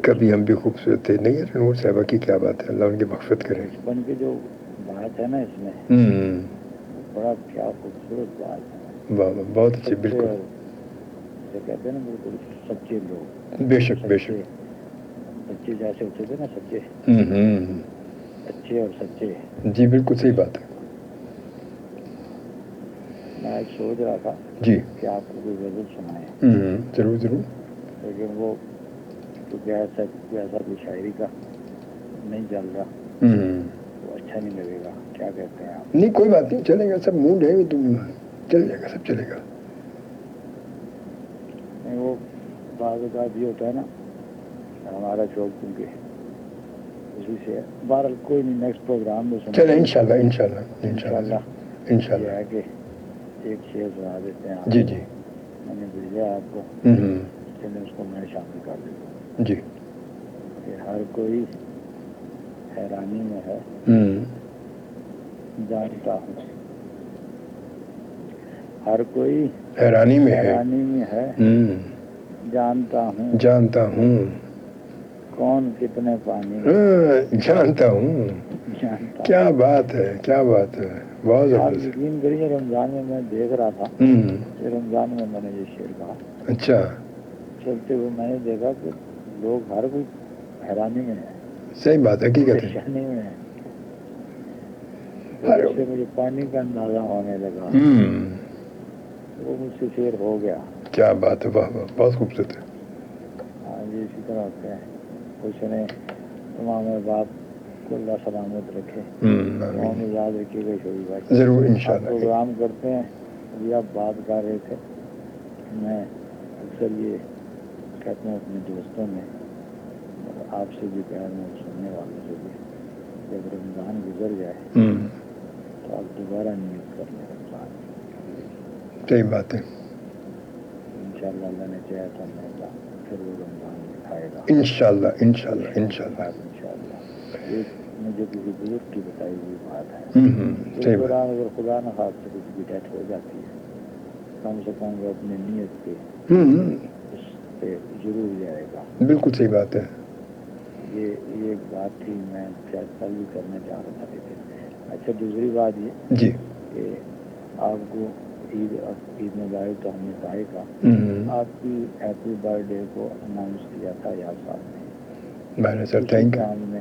کبھی ہم بھی خوبصورت تھے. نہیں ہے نور صاحبہ کی کیا بات ہے، اللہ ان کی مغفرت کرے. بچپن کی جو بات ہے نا اس میں، بڑا کیا خوبصورت بات ہے. واہ واہ، بہت اچھی. بالکل جو کہتے ہیں نا بالکل سچے لوگ. بے شک بے شک. سچے جیسے ہوتے تھے نا، سچے اچھے اور سچے. جی بالکل صحیح بات ہے. میں آج سوچ رہا تھا جی کہ آپ کو کوئی غزل سنائے. ضرور ضرور. لیکن وہ کیونکہ ایسا بھی شاعری کا نہیں چل رہا، وہ اچھا نہیں لگے گا. کیا کہتے ہیں آپ؟ نہیں کوئی بات نہیں، چلے گا. سب موڈ ہے تو چل جائے گا، سب چلے گا. نہیں وہ بعض اوقات یہ ہوتا ہے نا، ہمارا شوق کیونکہ اسی سے ہے. بہرحال کوئی نہیں، نیکسٹ پروگرام میں سنیں. چلے انشاءاللہ انشاءاللہ انشاءاللہ یہ انشاءاللہ. ہے کہ ایک شعر سنا دیتے ہیں آپ. جی جی. میں نے بھیجا آپ کو، چلیں اس کو میں شامل کر دیتا ہوں. جی. کہ ہر کوئی حیرانی میں ہے، جانتا ہوں. ہر کوئی حیرانی میں ہے، حیرانی میں ہے، جانتا ہوں. جانتا ہوں. کون کتنے پانی میں، جانتا ہوں. جانتا. کیا بات ہے، کیا بات ہے. بہت آپ زبردست. یقین کریے رمضان میں دیکھ رہا تھا کہ رمضان میں نے یہ شعر کہا. اچھا. چلتے ہوئے میں نے دیکھا کہ لوگ ہر کوئی حیرانی میں ہے، صحیح بات ہے، حقیقت ہے. پریشانی میں ہے. ہر- اس سے مجھے پانی کا اندازہ ہونے لگا. وہ مجھ سے شعر ہو گیا. کیا بات ہے. واہ واہ، بہت خوبصورت ہے. ہاں جی، اسی طرح ہوتے ہیں. کچھ نے تمام باپ کو اللہ سلامت رکھے. قوم یاد رکھیے گا شوری بھائی. ضرور آپ انشاءاللہ. پروگرام کرتے ہیں. ابھی آپ بات کر رہے تھے، میں اکثر یہ کہتا ہوں اپنے دوستوں میں، اور آپ سے بھی کہہ رہا ہوں، سننے والوں سے بھی، جب رمضان گزر جائے تو آپ دوبارہ نیت کر لیں رمضان. صحیح بات ہے. انشاءاللہ اللہ نے چاہا تو ہمیں پھر وہ رمضان دکھائے گا. انشاءاللہ انشاءاللہ انشاءاللہ. انشاءاللہ. ایک مجھے کسی بزرگ کی بتائی ہوئی بات ہے. اس صحیح بات. دوران اگر خدا نہ خواستہ کسی کی ڈیتھ ہو جاتی ہے، کم سے کم وہ اپنی نیت پہ اس پہ ضرور جائے گا. بالکل صحیح بات ہے. یہ ایک بات تھی، میں شاید کل بھی کرنا چاہ رہا تھا. لیکن اچھا، دوسری بات یہ جی. کہ آپ کو عید مبارک تو ہم نے کہا کا، آپ کی ہیپی برتھ ڈے کو اناؤنس کیا تھا یاد صاحب نے. میں نے سر تھینک یو. ہم نے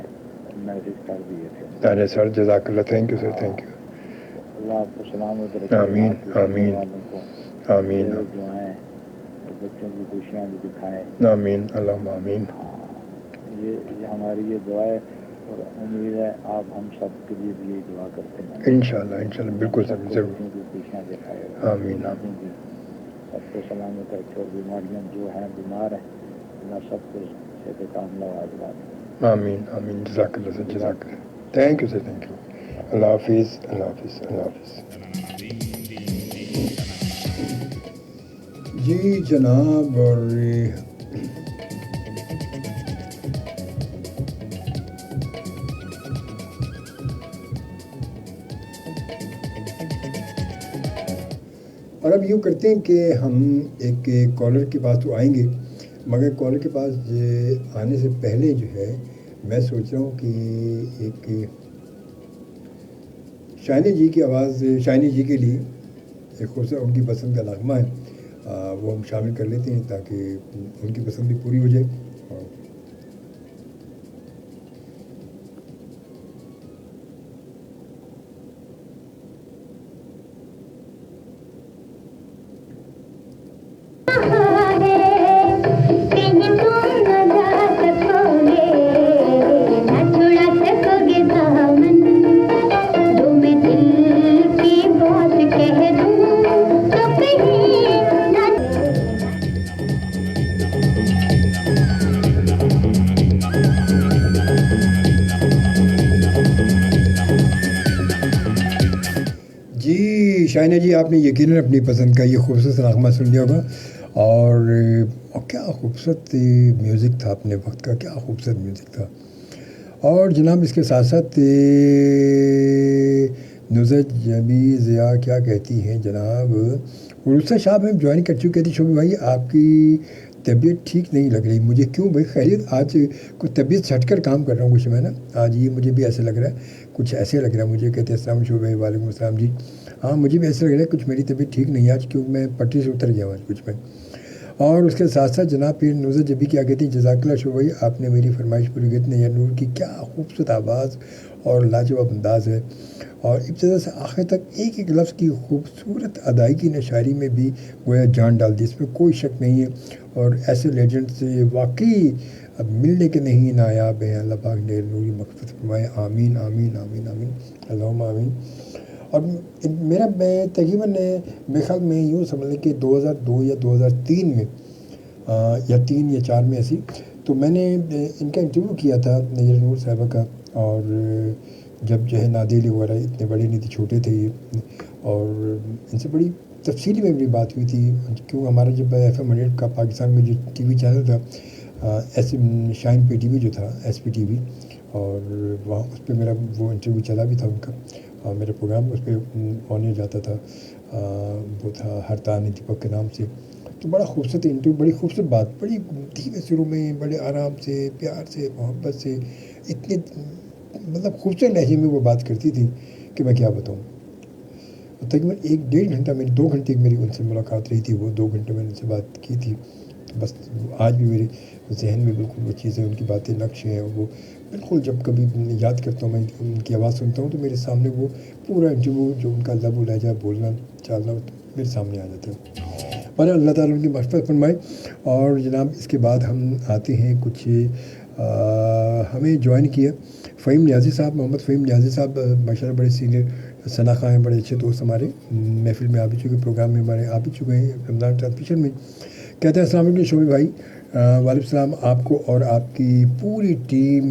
میسج کر دیے تھے. میں نے سر جزاک اللہ. Thank you sir, thank you. اللہ آپ کو سلامت رکھے. آمین آپ کے آمین والوں کو آمین دعائیں، اور بچوں کی خوشیاں بھی دکھائیں. آمین اللہم آمین. یہ ہماری یہ دعا ہے، اور امید ہے آپ ہم سب کے لیے بھی یہ دعا کرتے ہیں. انشاءاللہ انشاءاللہ بالکل سر، ضرور. بچوں کی خوشیاں دکھائے گا. آمین. اولادوں کی سب کو سلامت رکھے، اور بیماریاں جو ہیں بیمار ہیں اللہ سب کو صحت کاملہ واجبہ دے. آمین آمین. جزاک اللہ سر، جزاک اللہ. Thank you sir, thank you. اللہ حافظ، اللہ حافظ، اللہ حافظ. جی جناب. اور اب یوں کرتے ہیں کہ ہم ایک کالر کے پاس تو آئیں گے، مگر کالر کے پاس آنے سے پہلے جو ہے میں سوچ رہا ہوں کہ ایک شائنی جی کی آواز، شائنی جی کے لیے ایک خوبصورت ان کی پسند کا نغمہ ہے، وہ ہم شامل کر لیتے ہیں تاکہ ان کی پسند بھی پوری ہو جائے. شائنہ جی، آپ نے یقیناً اپنی پسند کا یہ خوبصورت نغمہ سن لیا ہوگا، اور کیا خوبصورت میوزک تھا اپنے وقت کا، کیا خوبصورت میوزک تھا. اور جناب اس کے ساتھ ساتھ نصرت جبی ضیاء کیا کہتی ہیں جناب، عروسہ صاحب ہم جوائن کر چکے تھے. شوبھی بھائی آپ کی طبیعت ٹھیک نہیں لگ رہی مجھے. کیوں بھائی خیریت؟ آج کچھ طبیعت سے ہٹ کر کام کر رہا ہوں کچھ میں نا آج، یہ مجھے بھی ایسے لگ رہا ہے، کچھ ایسے لگ رہا ہے مجھے. کہتے ہیں السلام شوبھی بھائی. وعلیکم السلام جی. ہاں مجھے بھی ایسے لگ رہا ہے کچھ میری طبیعت ٹھیک نہیں ہے آج، کیوں میں پٹری سے اتر گیا ہوں آج کچھ میں. اور اس کے ساتھ ساتھ جناب پھر نصرت جبی کیا کہتی ہیں، جزاک اللہ شوبھی بھائی آپ نے میری فرمائش پوری کی. اتنے نور کی کیا خوبصورت آواز اور لاجواب انداز ہے، اور ابتدا سے آخر تک ایک ایک لفظ کی خوبصورت ادائیگی نے شاعری میں بھی گویا جان ڈال دی، اس میں کوئی شک نہیں ہے. اور ایسے لیجنڈ سے واقعی اب ملنے کے نہیں نایاب ہیں. اللہ پاک نے نوری مغفرت فرمائے. آمین آمین آمین آمین اللہم آمین. اور میرا میں تقریباً میرے خیال میں یوں سمجھ لیں کہ 2002 یا 2003 میں یا 3 یا 4 میں ایسی، تو میں نے ان کا انٹرویو کیا تھا نیجر نور صاحبہ کا. اور جب جو ہے نادیلی وغیرہ اتنے بڑے نہیں تھے، چھوٹے تھے یہ، اور ان سے بڑی تفصیلی میں میری بات ہوئی تھی. کیوں ہمارا جب FM 100 کا پاکستان میں جو ٹی وی چینل تھا شائن پے ٹی وی جو تھا SP TV، اور وہاں اس پہ میرا وہ انٹرویو چلا بھی تھا ان کا، اور میرا پروگرام اس پہ آن ہو جاتا تھا. وہ تھا ہر تانی دیپک کے نام سے. تو بڑا خوبصورت انٹرویو، بڑی خوبصورت بات، بڑی دھیمے سروں میں بڑے آرام سے پیار سے محبت سے اتنے مطلب خوبصورت لہجے میں وہ بات کرتی تھی کہ میں کیا بتاؤں. تقریباً 1-1.5 گھنٹہ میری 2 گھنٹے میری ان سے ملاقات رہی تھی. وہ 2 گھنٹے میں نے ان سے بات کی تھی. بس آج بھی میرے ذہن میں بالکل وہ چیزیں، ان کی باتیں نقش ہیں. وہ بالکل جب کبھی یاد کرتا ہوں، میں ان کی آواز سنتا ہوں تو میرے سامنے وہ پورا انٹرویو جو ان کا لب و لہجہ بولنا چالنا میرے سامنے آ جاتا ہے. پر اللہ تعالیٰ ان کی مغفرت فرمائے. اور جناب اس کے بعد ہم آتے ہیں کچھ ہمیں جوائن کیا فہیم نیازی صاحب، محمد فہیم نیازی صاحب ماشاء اللہ بڑے سینئر شناخواہ ہیں، بڑے اچھے دوست ہمارے، محفل میں آ بھی چکے، پروگرام میں ہمارے آ بھی چکے ہیں رمضان ٹرانسمیشن میں. کہتے ہیں السلام علیکم شوبھی بھائی. وعلیکم السلام. آپ کو اور آپ کی پوری ٹیم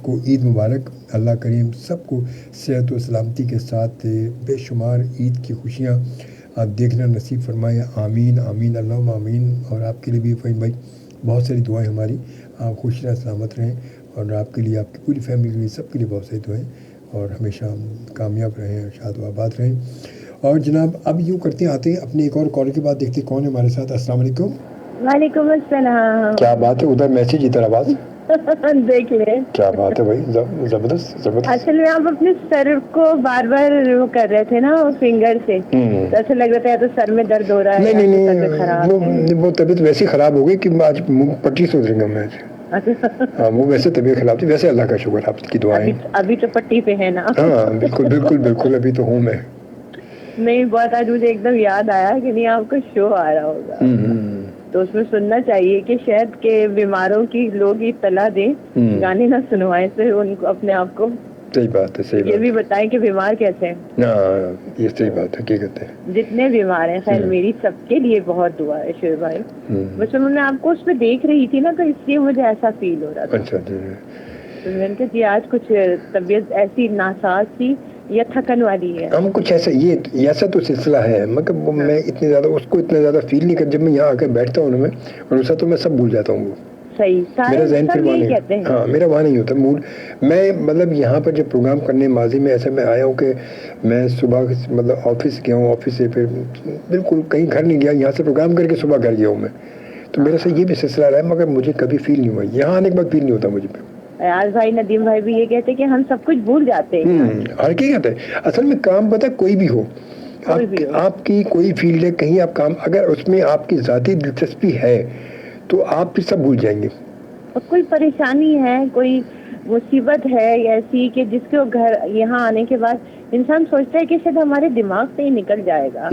کو عید مبارک. اللہ کریم سب کو صحت و سلامتی کے ساتھ بے شمار عید کی خوشیاں دیکھنا نصیب فرمائے. آمین آمین اللہم آمین. اور آپ کے لیے بھی فہیم بھائی بہت ساری دعائیں ہماری، آپ خوش رہیں سلامت رہیں، اور آپ کے لیے آپ کی پوری فیملی کے لیے سب کے لیے بہت ساری دعائیں، اور ہمیشہ کامیاب رہیں، شاد و آباد رہیں. اور جناب اب یوں کرتے ہیں آتے ہیں اپنے ایک اور کال کے بعد، دیکھتے کون ہے ہمارے ساتھ. السلام علیکم. وعلیکم السلام. کیا بات ہے، ادھر میسیج ادھر آواز. دیکھ لیں کیا بات ہے بھائی، زبردست زبردست. اصل میں آپ اپنے سر کو بار بار وہ کر رہے تھے نا فنگر سے، تو ایسا لگ رہا تھا یا تو سر میں درد ہو رہا ہے. نہیں وہ طبیعت ویسی خراب ہو گئی کہ آج پٹری سے اتریں گا میں آج. ہاں وہ ویسے طبیعت خراب تھی، ویسے اللہ کا شکر آپ کی دعائیں. ابھی تو پٹی پہ ہے نا. ہاں بالکل بالکل بالکل ابھی تو ہوں میں. نہیں بات آج مجھے ایک دم یاد آیا کہ نہیں آپ کو شو آ رہا ہوگا، تو اس میں سننا چاہیے کہ شاید کہ بیماروں کی لوگ اطلاع دیں، گانے نہ سنوائیں سے ان کو اپنے آپ کو. صحیح بات ہے، صحیح بات. یہ بھی بتائیں کہ بیمار کیسے ہیں. ہاں یہ صحیح بات ہے، حقیقت ہے. جتنے بیمار ہیں، خیر میری سب کے لیے بہت دعا ہے شعیب بھائی. بس میں آپ کو اس میں دیکھ رہی تھی نا، تو اس لیے مجھے ایسا فیل ہو رہا تھا. اچھا جی. تو میں نے کہا جی آج کچھ طبیعت ایسی ناساز تھی یا تھکن والی ہے. ہم کچھ ایسا، یہ ایسا تو سلسلہ ہے، مگر میں اتنے زیادہ اس کو اتنا زیادہ فیل نہیں کر. جب میں یہاں آ کے بیٹھتا ہوں میں اور اسے تو میں سب بھول جاتا ہوں. وہ صحیح، میرا ذہن پھر وہاں نہیں، ہاں میرا وہاں نہیں ہوتا موڈ. میں مطلب یہاں پر جب پروگرام کرنے ماضی میں ایسا میں آیا ہوں کہ میں صبح مطلب آفس گیا ہوں، آفس سے پھر بالکل کہیں گھر نہیں گیا، یہاں سے پروگرام کر کے صبح گھر گیا ہوں میں. تو میرے سے یہ بھی سلسلہ رہا ہے، مگر مجھے کبھی فیل نہیں ہوا. یہاں آنے کے بعد فیل نہیں ہوتا مجھے. ایاز بھائی، ندیم بھائی بھی یہ کہتے ہیں کہ ہم سب کچھ بھول جاتے ہیں. حقیقت ہے. اصل میں کام پتہ کوئی بھی ہو، آپ کی کوئی فیلڈ ہے، کہیں آپ کام اگر اس میں آپ کی ذاتی دلچسپی ہے تو آپ پھر سب بھول جائیں گے. اور کوئی پریشانی ہے، کوئی مصیبت ہے ایسی کہ جس کے گھر یہاں آنے کے بعد انسان سوچتا ہے کہ شاید ہمارے دماغ سے ہی نکل جائے گا،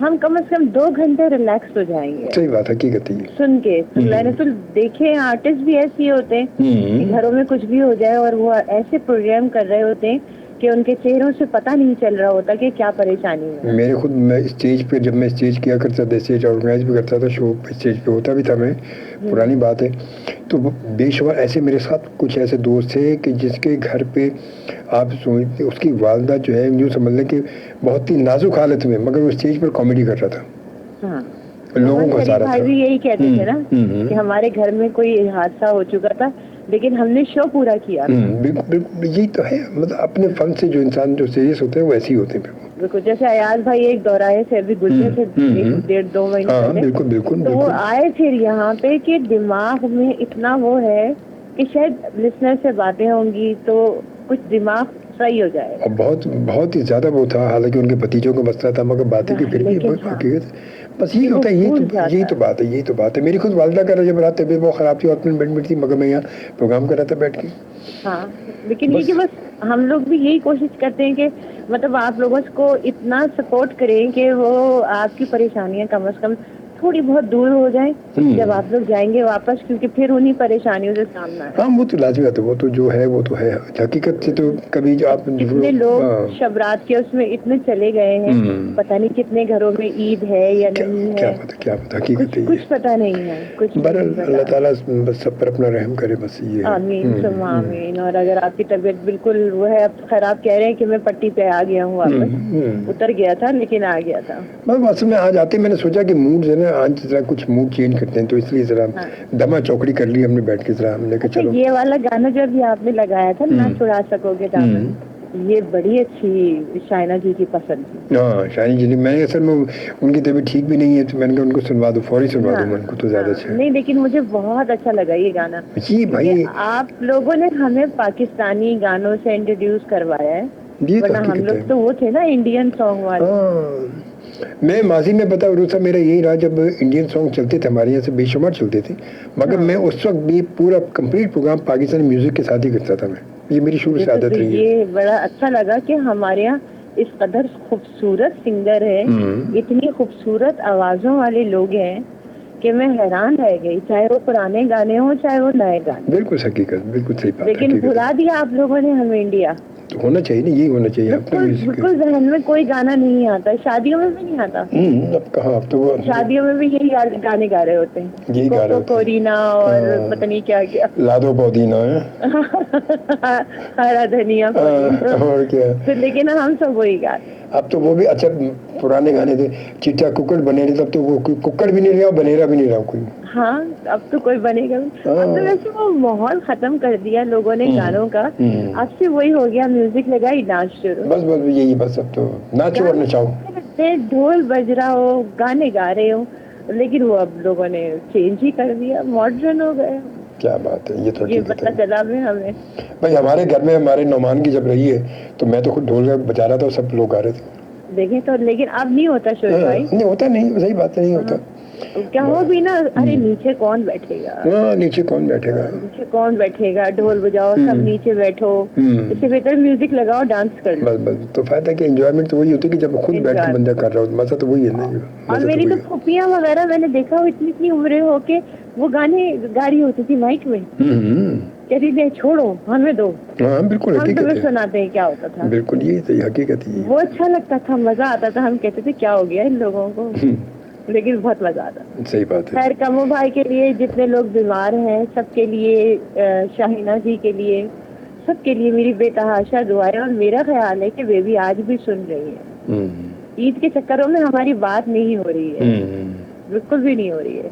ہم کم از کم 2 گھنٹے ریلیکس ہو جائیں گے. صحیح بات ہے، حقیقت ہے سن کے. میں نے تو دیکھے آرٹسٹ بھی ایسے ہوتے ہیں کہ گھروں میں کچھ بھی ہو جائے اور وہ ایسے پروگرام کر رہے ہوتے ہیں کہ ان کے چہروں سے پتہ نہیں چل رہا ہوتا کہ کیا پریشانی ہے. میرے خود میں اسٹیج پہ جب میں اسٹیج کیا کرتا تھا، اسٹیج آرگنائز بھی کرتا تھا، شو اسٹیج پہ ہوتا بھی تھا میں، پرانی بات ہے. تو بے شمار ایسے میرے ساتھ کچھ ایسے دوست تھے کہ جس کے گھر پہ آپ سمجھتے اس کی والدہ جو ہے یوں سمجھ لیں کہ بہت ہی نازک حالت میں، مگر وہ اسٹیج پر کامیڈی کر رہا تھا. لوگوں کا سارا بھائی بھی یہی کہتے تھے نا کہ ہمارے گھر میں کوئی حادثہ ہو چکا تھا لیکن ہم نے شو پورا کیا. بالکل یہی تو ہے, مطلب اپنے فن سے جو انسان جو سیریس ہوتے ہیں وہ ایسے ہی ہوتے ہیں. بالکل, جیسے ایاز بھائی ایک دوراہے سے ابھی گزرے تھے 1.5-2 مہینے پہلے, بالکل تو وہ آئے پھر یہاں پہ کہ دماغ میں اتنا وہ ہے کہ شاید لسنر سے باتیں ہوں گی تو کچھ دماغ صحیح ہو جائے. اور بہت ہی زیادہ وہ تھا, حالانکہ ان کے بھتیجوں کا مسئلہ تھا, مگر باتیں کی پھر بھی حقیقت بس یہی ہوتا ہے. یہی تو بات ہے. میری خود والدہ کا جب رات طبیعت بہت خراب تھی اور بیڈ تھی, مگر میں یہاں پروگرام کر رہا تھا بیٹھ کے. ہاں, لیکن یہ کہ بس ہم لوگ بھی یہی کوشش کرتے ہیں کہ مطلب آپ لوگوں کو اتنا سپورٹ کریں کہ وہ آپ کی پریشانیاں کم از کم تھوڑی بہت دور ہو جائیں جب آپ لوگ جائیں گے واپس, کیونکہ پھر انہی پریشانیوں سے سامنا ہے. ہاں وہ تو لازمی بات ہے, وہ تو جو ہے وہ تو ہے حقیقت سے. تو کبھی جو آپ کتنے لوگ شب رات کے اس میں اتنے چلے گئے ہیں, پتہ نہیں کتنے گھروں میں عید ہے یا نہیں ہے, کیا پتہ حقیقت ہے کچھ پتہ نہیں ہے کچھ. اللہ تعالیٰ بس سب پر اپنا رحم کرے, بس یہ آمین ثم آمین. اور اگر آپ کی طبیعت بالکل وہ ہے, اب خیر آپ کہہ رہے ہیں کہ میں پٹی پہ آ گیا ہوں واپس, اتر گیا تھا لیکن آ گیا تھا. بس اصل میں آج آتے میں نے سوچا کہ موڈ جو ہے نا آج ذرا کچھ موڈ چینج کرتے ہیں, تو اس لیے ذرا دما چوکڑی کر لی ہم نے بیٹھ کے. ذرا ہم نے کہ چلو یہ والا گانا جو ابھی آپ نے لگایا تھا نہ چھڑا سکو گے دامن, یہ بڑی اچھی شائنہ جی کی پسند تھی. ہاں شائنہ جی, میں نے اصل میں ان کی طبیعت ٹھیک بھی نہیں ہے تو میں نے کہا ان کو سنوا دو, فوری سنوا دو, ان کو تو زیادہ اچھا نہیں. لیکن مجھے بہت اچھا لگا یہ گانا. جی بھائی, آپ لوگوں نے ہمیں پاکستانی گانوں سے انٹروڈیوس کروایا ہے, ورنہ ہم لوگ تو وہ تھے نا انڈین سانگ والے. میں ماضی میں بتا روسا میرا یہی رہا, جب انڈین سانگ چلتے تھے ہمارے یہاں سے بے شمار چلتے تھے, مگر میں اس وقت بھی پورا کمپلیٹ پروگرام پاکستانی میوزک کے ساتھ ہی کرتا تھا. میں یہ میری شروع سے عادت رہی ہے. یہ بڑا اچھا لگا کہ ہمارے یہاں اس قدر خوبصورت سنگر ہے, اتنی خوبصورت آوازوں والے لوگ ہیں کہ میں حیران رہ گئی, چاہے وہ پرانے گانے ہوں چاہے وہ نئے گانے. بالکل حقیقت, بالکل صحیح بات. لیکن بھلا دیا آپ لوگوں نے ہمیں انڈیا. تو ہونا چاہیے نا, یہی ہونا چاہیے. بالکل ذہن میں کوئی گانا نہیں آتا, شادیوں میں بھی نہیں آتا. اب کہاں, اب تو وہ شادیوں میں بھی یہی گانے گا رہے ہوتے ہیں, یہی گا رہے ہوتے ہیں, کورینا اور پتہ نہیں کیا کیا, لادو پودینا ہرا دھنیا, اور کیا. لیکن ہم سب وہی گاتے. اب تو وہ بھی اچھا پرانے گانے تھے, چٹا ککڑ بنے رہے, تب تو وہ ککڑ بھی نہیں رہا, بنیرا بھی نہیں رہا کوئی. ہاں اب تو کوئی بنے گا. اب تو ویسے وہ ماحول ختم کر دیا لوگوں نے گانوں کا, اب سے وہی ہو گیا, میوزک لگائی ڈانس شروع. بس یہی, بس اب تو ناچو اور نچاؤ, ڈھول بج رہا ہو, گانے گا رہے ہو, لیکن وہ اب لوگوں نے چینج ہی کر دیا, ماڈرن ہو گئے. کیا بات ہے, یہ تو یہ پتہ چلا ہمیں. بھائی ہمارے گھر میں ہمارے نعمان کی جب رہی ہے تو میں تو خود ڈھول بجا رہا تھا, سب لوگ گا رہے تھے. دیکھیں تو, لیکن اب نہیں ہوتا شویب بھائی, نہیں ہوتا, نہیں صحیح بات نہیں ہوتا. کیا ہو بھی نا, ارے نیچے کون بیٹھے گا, نیچے کون بیٹھے گا, نیچے کون بیٹھے گا, ڈھول بجاؤ سب نیچے بیٹھو, اس سے بہتر میوزک لگاؤ ڈانس کر لو. بس تو فائدہ کہ انجوائمنٹ تو وہی ہوتی ہے کہ جب خود بیٹھ کے بندہ کر رہا ہو, مزہ تو وہی ہے نا. اور میری تو پھوپھیاں وغیرہ میں نے دیکھا وہ اتنی عمریں ہو کے وہ گانے گا رہی ہوتی تھی مائک میں, کہتی تھی چھوڑو ہمیں دو. ہاں بالکل, ہم تمہیں سناتے ہیں کیا ہوتا تھا. بالکل یہ تو حقیقت ہی. وہ اچھا لگتا تھا, مزہ آتا تھا, ہم کہتے تھے کیا ہو گیا ان لوگوں کو, لیکن بہت مزہ آتا. صحیح بات ہے. خیر کمو بھائی کے لیے, جتنے لوگ بیمار ہیں سب کے لیے, شاہینہ جی کے لیے, سب کے لیے میری بے تحاشا دعائیں. اور میرا خیال ہے کہ بیبی آج بھی سن رہی ہے. عید کے چکروں میں ہماری بات نہیں ہو رہی ہے, بالکل بھی نہیں ہو رہی ہے.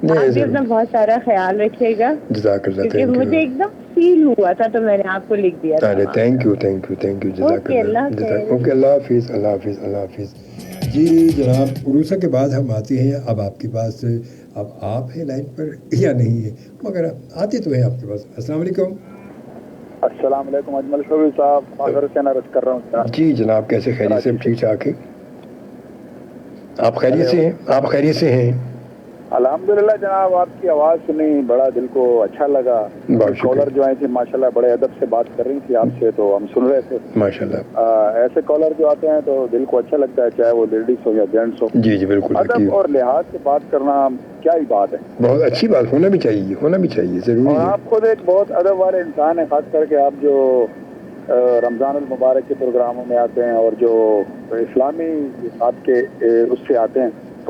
آپ بھی اپنا بہت سارا خیال رکھیے گا, کیونکہ مجھے ایک دم فیل ہوا تھا تو میں نے آپ کو لکھ دیا تھا. تھینک یو, جزاک اللہ. اوکے, اللہ حافظ, اللہ حافظ, اللہ حافظ. جی جناب, عروسہ کے بعد ہم آتے ہیں اب آپ کے پاس. اب آپ ہیں لائن پر یا نہیں ہے, مگر آتے تو ہیں آپ کے پاس. السلام علیکم. السلام علیکم اجمل شعبی صاحب, معذرت سے عرض کر رہا ہوں. جی جناب, کیسے, خیریت سے, ٹھیک ٹھاک ہیں آپ؟ خیریت سے ہیں آپ؟ خیریت سے ہیں الحمدللہ جناب. آپ کی آواز سنی, بڑا دل کو اچھا لگا. کالر جو آئے تھے ماشاءاللہ بڑے ادب سے بات کر رہی تھی آپ سے, تو ہم سن رہے تھے ماشاءاللہ. ایسے کالر جو آتے ہیں تو دل کو اچھا لگتا ہے, چاہے وہ لیڈیز ہو یا جینٹس ہو. جی بالکل. ادب اور لحاظ سے بات کرنا کیا ہی بات ہے, بہت اچھی بات, ہونا بھی چاہیے, ضروری ہے. آپ خود ایک بہت ادب والے انسان ہیں, خاص کر کے آپ جو رمضان المبارک کے پروگراموں میں آتے ہیں اور جو اسلامی آپ کے اس سے آتے ہیں,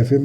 FM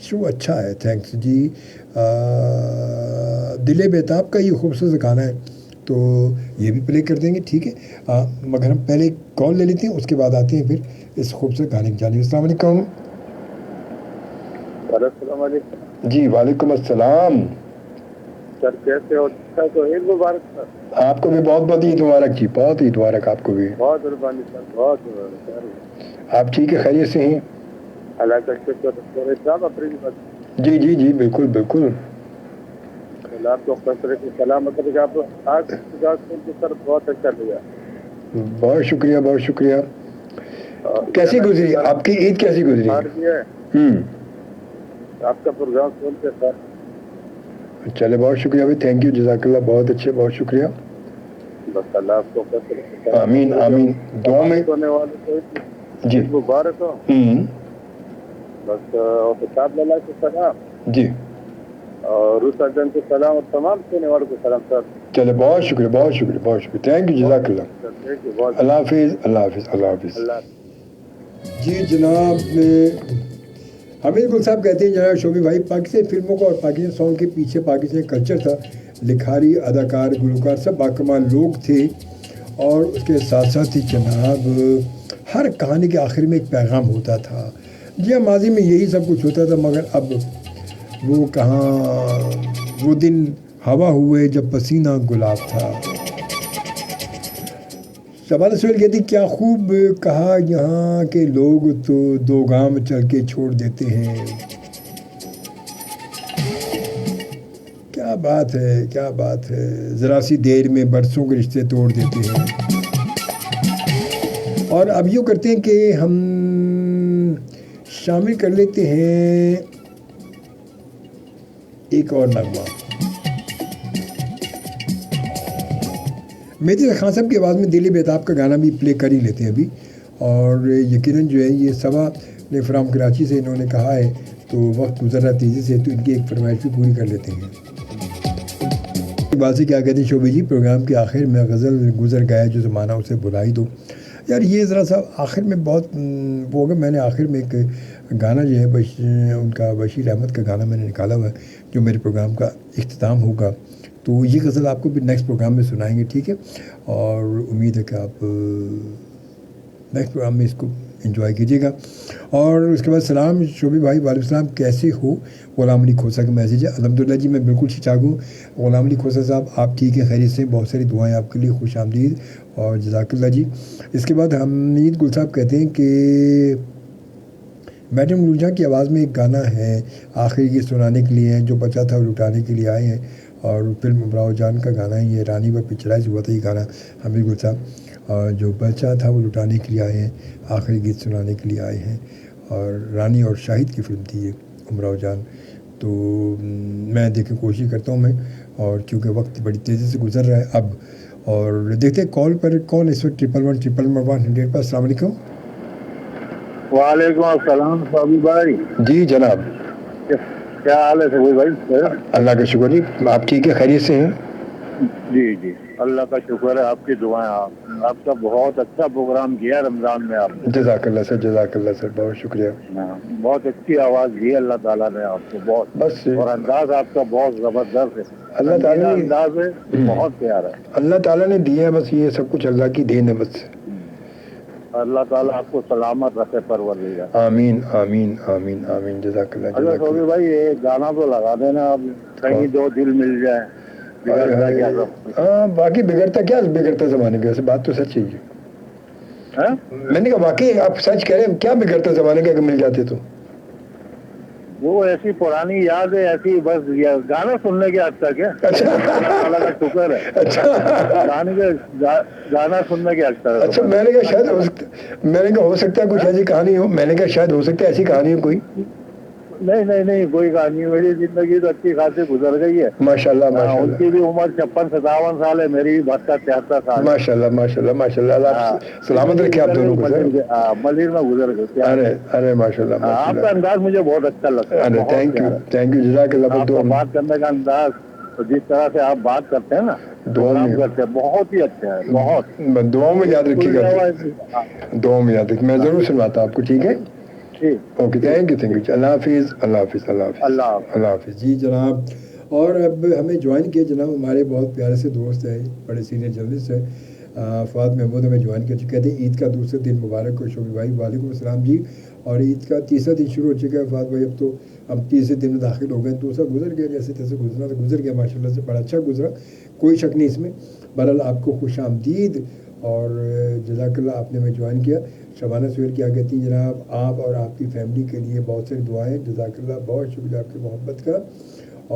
شو اچھا ہے, تھینکس جی. دل بیتاب کا یہ خوبصورت گانا ہے, تو یہ بھی پلے کر دیں گے, ٹھیک ہے. مگر ہم پہلے کال لے لیتے ہیں, اس کے بعد آتے ہیں پھر اس خوبصورت گانے کی جانب. السلام علیکم. السلام علیکم. جی وعلیکم السلام. سر کیسے ہو؟ تو عید مبارک سر. آپ کو بھی بہت بہت عید مبارک جی, بہت عید مبارک آپ کو بھی. بہت مہربانی سر, بہت مہربانی. آپ ٹھیک ہے, خیریت سے ہیں؟ اللہ کا شکر. صاحب اپنی بات. جی جی جی بالکل بالکل. آپ کو کثرت سلامت رکھے. آپ آج سر بہت اچھا لگا. بہت شکریہ بہت شکریہ. کیسی گزری آپ کی عید, کیسی گزری؟ آپ کا پروگرام سنتے سر. چلے بہت شکریہ بھائی, تھینک یو, جزاک اللہ, بہت اچھے, بہت شکریہ. بس اللہ آپ کو کثرت. آمین آمین. دعا میں ہونے والے کو جی مبارک ہو. بس خطاب لالا کو سلام جی, اور روسا جن کو سلام, اور تمام سننے والوں کو سلام سر. چلے بہت شکریہ بہت شکریہ بہت شکریہ, تھینک یو, جزاک اللہ. اللہ حافظ اللہ حافظ اللہ حافظ. جی جناب حمید گل صاحب کہتے ہیں جناب شوبی بھائی, پاکستانی فلموں کو اور پاکستانی سانگ کے پیچھے پاکستانی کلچر تھا. لکھاری, اداکار, گلوکار سب باکمال لوگ تھے, اور اس کے ساتھ ساتھ ہی جناب ہر کہانی کے آخر میں ایک پیغام ہوتا تھا. جی ہاں, ماضی میں یہی سب کچھ ہوتا تھا, مگر اب وہ کہاں وہ دن ہوا ہوئے جب پسینہ گلاب تھا. شبانہ سہیل کہتی کیا خوب کہا یہاں کے لوگ تو دو گام چل کے چھوڑ دیتے ہیں. کیا بات ہے, کیا بات ہے, ذرا سی دیر میں برسوں کے رشتے توڑ دیتے ہیں. اور اب یوں کرتے ہیں کہ ہم شامل کر لیتے ہیں ایک اور نغمہ. مہدی خان صاحب کی آواز میں دل بیتاب کا گانا بھی پلے کر ہی لیتے ہیں ابھی. اور یقیناً جو ہے یہ سوا نے فرام کراچی سے انہوں نے کہا ہے, تو وقت گزر رہا تیزی سے, تو ان کی ایک فرمائش بھی پوری کر لیتے ہیں. بات سے کیا کہتے ہیں شعبے جی, پروگرام کے آخر میں غزل گزر گیا جو زمانہ اسے بلا ہی دو. یار یہ ذرا سا آخر میں بہت وہ ہوگا. میں نے آخر میں ایک گانا جو ہے ان کا بشیر احمد کا گانا میں نے نکالا ہوا ہے جو میرے پروگرام کا اختتام ہوگا, تو یہ غزل آپ کو بھی نیکسٹ پروگرام میں سنائیں گے, ٹھیک ہے. اور امید ہے کہ آپ نیکسٹ پروگرام میں اس کو انجوائے کیجیے گا. اور اس کے بعد سلام شعبی بھائی, وعلیکم السلام, کیسے ہو؟ غلام علی کھوسا کا میسیج ہے. الحمدللہ جی میں بالکل ٹھیک ٹھاک ہوں. غلام علی کھوسا صاحب آپ ٹھیک ہیں, خیریت سے؟ بہت ساری دعائیں آپ کے لیے, خوش آمدید اور جزاک اللہ جی. اس کے بعد حمید گل صاحب کہتے ہیں کہ میڈم نورجہاں کی آواز میں ایک گانا ہے آخری کی سنانے کے لیے, جو بچا تھا وہ لٹانے کے لیے آئے ہیں, اور فلم امراؤ جان کا گانا ہے یہ, رانی پر پکچرائز ہوا تھا یہ گانا حمید گل صاحب. اور جو بچہ تھا وہ لٹانے کے لیے آئے ہیں, آخری گیت سنانے کے لیے آئے ہیں, اور رانی اور شاہد کی فلم تھی یہ امراؤ جان. تو میں دیکھیں کوشش کرتا ہوں میں, اور کیونکہ وقت بڑی تیزی سے گزر رہا ہے اب, اور دیکھتے ہیں کال پر کون اس وقت 111 پر. السلام علیکم. وعلیکم السلام صابی بھائی. جی جناب, کیا حال ہے صابی بھائی؟ اللہ کا شکر جی, آپ ٹھیک ہے, خیریت سے ہیں؟ جی جی اللہ کا شکر ہے, آپ کی دعائیں. آپ کا بہت اچھا پروگرام کیا رمضان میں آپ نے. جزاک اللہ سر, جزاک اللہ سر, بہت شکریہ. بہت اچھی آواز دی اللہ تعالیٰ نے آپ کو, بہت بس, اور انداز آپ کا بہت زبردست ہے. اللہ تعالیٰ نے انداز ہے, بہت پیارا ہے. اللہ تعالیٰ نے دیا ہے, بس یہ سب کچھ اللہ کی دین ہے بس. اللہ تعالیٰ آپ کو سلامت رکھے پروردگار. آمین آمین آمین آمین, جزاک اللہ. اچھا صوبی بھائی یہ گانا تو لگا دینا, اب کہیں دو دل مل جائے. ہاں باقی بگڑتا کیا, بگڑتا زمانے کا, بات تو سچ ہے. میں نے کہا واقعی آپ سچ کہہ رہے ہیں, کیا بگڑتا زمانے کا اگر مل جاتے تو. وہ ایسی پرانی یاد ہے, ایسی بس گانا سننے کے حد تک ہے. اچھا اللہ کا شکر ہے. اچھا گانا سننے کے حد تک. اچھا میں نے کہا شاید ہو سکتا ہے کچھ ایسی کہانی ہو, میں نے کہا شاید ہو سکتا ہے ایسی کہانی ہو کوئی. نہیں کوئی کہانی. میری زندگی تو اچھی خاصی گزر گئی ہے ماشاءاللہ. ان کی بھی عمر 56-57 سال ہے, میری بھی 72-73 سال. ماشاءاللہ ماشاءاللہ ماشاءاللہ, اللہ سلامت رکھے آپ دونوں کو. ملیر میں گزر گئے. ارے ماشاءاللہ, آپ کا انداز مجھے بہت اچھا لگتا ہے. تھینک یو جزاک اللہ. آپ کا بات کرنے کا انداز, جس طرح سے آپ بات کرتے ہیں نا, دعا کرتے ہیں, بہت ہی اچھا ہے. بہت دعاؤں میں یاد رکھیے گا, دعاؤں میں یاد رکھیے. میں ضرور سنواتا ہوں آپ کو, ٹھیک ہے. ٹھیک اوکے تھینک یو اللہ حافظ اللہ حافظ اللہ حافظ اللہ حافظ اللہ حافظ جی جناب. اور اب ہمیں جوائن کیا جناب ہمارے بہت پیارے سے دوست ہیں, بڑے سینئر جرنلسٹ ہیں, فواد محمود ہمیں جوائن کر چکے تھے. عید کا دوسرے دن مبارک ہو شوبی بھائی. وعلیکم السلام جی. اور عید کا تیسرا دن شروع ہو چکا ہے فواد بھائی. اب تو ہم تیسرے دن میں داخل ہو گئے. دوسرا گزر گیا, جیسے تیسے گزرنا تو گزر گیا ماشاء اللہ سے, بڑا اچھا گزرا, کوئی شک نہیں اس میں. بہرحال آپ کو خوش آمدید اور جزاک اللہ, آپ نے ہمیں جوائن کیا. شبانہ سہیل کیا کہتی ہیں جناب, آپ اور آپ کی فیملی کے لیے بہت ساری دعائیں. جزاک اللہ, بہت شکریہ آپ کی محبت کا.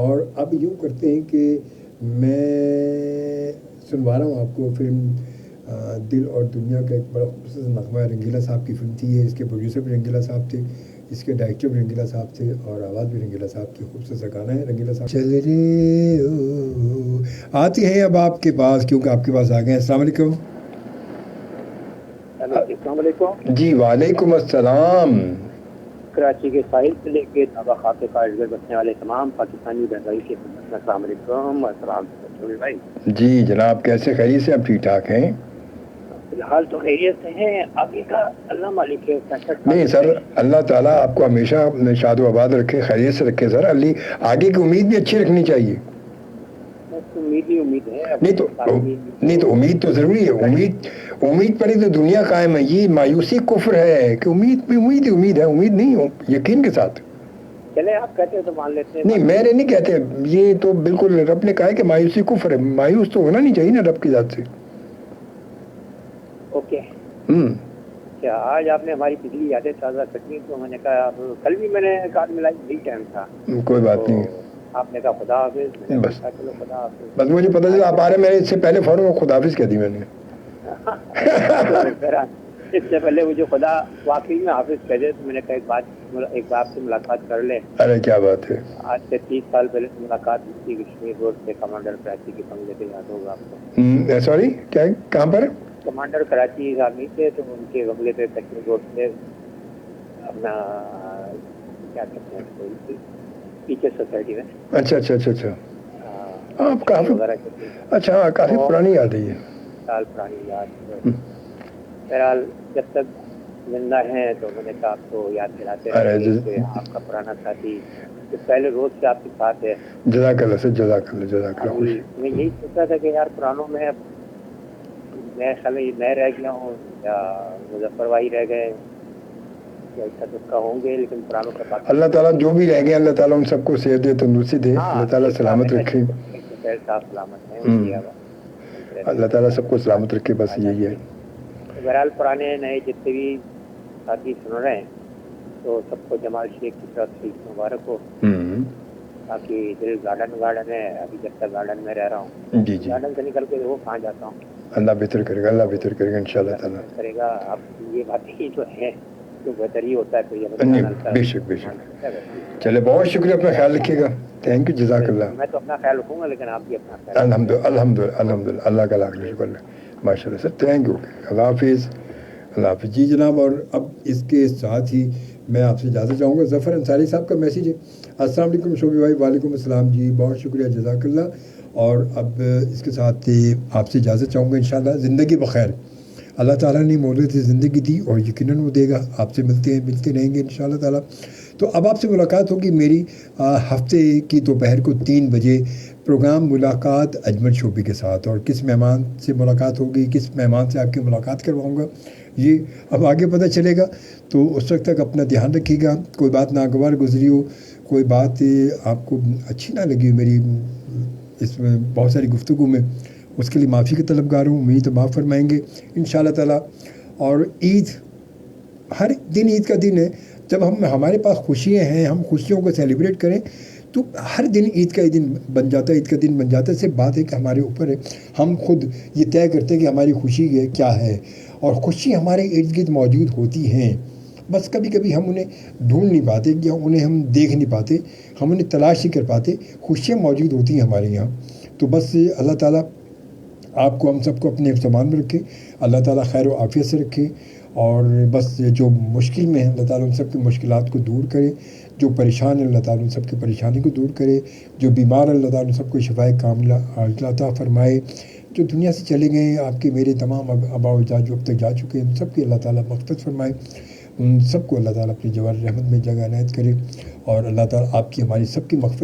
اور اب یوں کرتے ہیں کہ میں سنوا رہا ہوں آپ کو فلم دل اور دنیا کا ایک بڑا خوبصورت نغمہ ہے. رنگیلا صاحب کی فلم تھی یہ, اس کے پروڈیوسر بھی رنگیلا صاحب تھے, اس کے ڈائریکٹر بھی رنگیلا صاحب تھے, اور آواز بھی رنگیلا صاحب کی. خوبصورت سا گانا ہے رنگیلا صاحب. چل رے آتی ہیں اب آپ کے پاس, کیونکہ آپ کے پاس آ گئے ہیں. السلام علیکم. السلام علیکم جی وعلیکم السلام. کراچی کے ساحل سے لے کے دابا خاتے کا ارد گرد بسنے والے تمام پاکستانی بہنائی کے السلام علیکم. السلام بھائی. جی جناب کیسے, خیریت سے, اب ٹھیک ٹھاک ہیں؟ فی الحال تو خیریت سے ہیں, آگے کا اللہ مالک ہے. نہیں سر, اللہ تعالیٰ آپ کو ہمیشہ شاد و آباد رکھے, خیریت سے رکھے سر. آگے کی امید بھی اچھی رکھنی چاہیے. امید ہی امید ہے. نہیں تو امید تو ضروری ہے. امید پر ہی تو دنیا قائم ہے. یہ مایوسی کفر ہے کہ امید ہی امید ہے. امید نہیں ہو, یقین کے ساتھ. چلے آپ کہتے ہیں تو مان لیتے ہیں. نہیں میرے نہیں کہتے, یہ تو بالکل رب نے کہا ہے کہ مایوسی کفر ہے. مایوس تو ہونا نہیں چاہیے نا رب کی ذات سے. اوکے. کیا آج آپ نے ہماری پچھلی یادیں تازہ کرنی, تو میں نے کہا کل بھی میں نے کارڈ ملائی, یہی ٹائم تھا. کوئی بات نہیں, آپ نے کہا خدا حافظ. بس چلو خدا حافظ. بس مجھے پتا چلا آپ آ رہے, میں اس سے پہلے فوراً خدا حافظ کہہ دی میں نے. اس سے پہلے مجھے خدا واقعی میں حافظ کہہ دے, تو میں نے کہا ایک بار سے ملاقات کر لیں. ارے کیا بات ہے. آج سے 30 سال پہلے سے ملاقات ہوئی تھی کشمیر روڈ سے, کمانڈر کراچی کے بنگلے پہ, یاد ہوگا آپ کو. سوری کیا, کہاں پر؟ کمانڈر کراچی آرمی تھے, تو ان کے بنگلے پہ کشمیر روڈ سے اپنا کیا کہتے ہیں ٹیچر سوسائٹی میں. اچھا اچھا اچھا اچھا, آپ کافی اچھا, ہاں کافی پرانی یاد ہے, یہ سال پرانی یاد. بہرحال جب تک زندہ ہیں تو میں نے کہا آپ کو یاد دلاتے رہے, آپ کا پرانا ساتھی جو پہلے روز سے آپ کے ساتھ ہے. جزاک اللہ سر, جزاک اللہ, جزاک اللہ. میں یہی سوچا تھا کہ یار پرانوں میں میں خالی میں رہ گیا ہوں یا مظفر بھائی رہ گئے, ہوں گے, لیکن پرانوں کا بات. اللہ تعالیٰ جو بھی رہ گئے, اللہ تعالیٰ ان سب کو صحت دے, تندرستی دے, اللہ تعالیٰ سلامت رکھے. سلامت ہیں, اللہ تعالیٰ سب کو سلامت رکھے, بس یہی ہے. بہرحال پرانے نئے جتنے بھی ساتھی سن رہے ہیں تو سب کو جمال شیخ کی طرف سے مبارک ہو. باقی دل گارڈن ہے, ابھی جب تک گارڈن میں رہ رہا ہوں, جی جی, گارڈن سے نکل کے وہ کہاں جاتا ہوں. اللہ بہتر کرے گا, اللہ بہتر کرے گا انشاءاللہ تعالیٰ کرے گا. اب یہ باتیں ہی جو ہیں تو بہتر ہی ہوتا ہے. نہیں بے شک بے شک. چلے بہت شکریہ, اپنا خیال رکھیے گا. تھینک یو, جزاک اللہ. میں تو اپنا خیال رکھوں گا, لیکن آپ بھی اپنا خیال. الحمدللہ, اللہ کا لاکھ شکر ہے ماشاء اللہ سر. تھینک یو, اللہ حافظ, اللہ حافظ. جی جناب, اور اب اس کے ساتھ ہی میں آپ سے اجازت چاہوں گا. ظفر انصاری صاحب کا میسیج ہے. السلام علیکم شوبی بھائی. وعلیکم السلام جی, بہت شکریہ, جزاک اللہ. اور اب اس کے ساتھ آپ سے اجازت چاہوں گا. انشاءاللہ زندگی بخیر. اللہ تعالیٰ نے مولد زندگی دی اور یقیناً وہ دے گا. آپ سے ملتے رہیں گے انشاءاللہ تعالیٰ. تو اب آپ سے ملاقات ہوگی میری ہفتے کی دوپہر کو 3 بجے پروگرام ملاقات اجمل شوبی کے ساتھ. اور کس مہمان سے ملاقات ہوگی, کس مہمان سے آپ کی ملاقات کرواؤں گا, یہ اب آگے پتہ چلے گا. تو اس وقت تک اپنا دھیان رکھیے گا. کوئی بات ناگوار گزری ہو, کوئی بات آپ کو اچھی نہ لگی ہو میری اس میں بہت ساری گفتگو میں, اس کے لیے معافی کا طلبگار ہوں. امید تو معاف فرمائیں گے انشاءاللہ تعالیٰ. اور عید, ہر دن عید کا دن ہے. جب ہمارے پاس خوشیاں ہیں, ہم خوشیوں کو سیلیبریٹ کریں, تو ہر دن عید کا دن بن جاتا ہے. عید کا دن بن جاتا ہے. صرف بات ہے کہ ہمارے اوپر ہے, ہم خود یہ طے کرتے ہیں کہ ہماری خوشی کیا ہے. اور خوشی ہمارے ارد گرد موجود ہوتی ہیں, بس کبھی کبھی ہم انہیں ڈھونڈ نہیں پاتے یا انہیں ہم دیکھ نہیں پاتے, ہم انہیں تلاش نہیں کر پاتے. خوشیاں موجود ہوتی ہیں ہمارے یہاں. تو بس اللہ تعالیٰ آپ کو, ہم سب کو اپنے سامان میں رکھے. اللہ تعالیٰ خیر و عافیت سے رکھے. اور بس جو مشکل میں ہیں, اللہ تعالیٰ ان سب کی مشکلات کو دور کرے. جو پریشان ہیں, اللہ تعالیٰ ان سب کی پریشانی کو دور کرے. جو بیمار ہیں, اللہ تعالیٰ ان سب کو شفائے کاملہ عطا فرمائے. جو دنیا سے چلے گئے, آپ کے میرے تمام آبا و اجداد جو اب تک جا چکے ہیں, ان سب کی اللہ تعالیٰ مغفرت فرمائے. ان سب کو اللہ تعالیٰ اپنی جوار رحمت میں جگہ عنایت کرے، اور اللہ تعالیٰ آپ کی ہماری سب کی مغفرت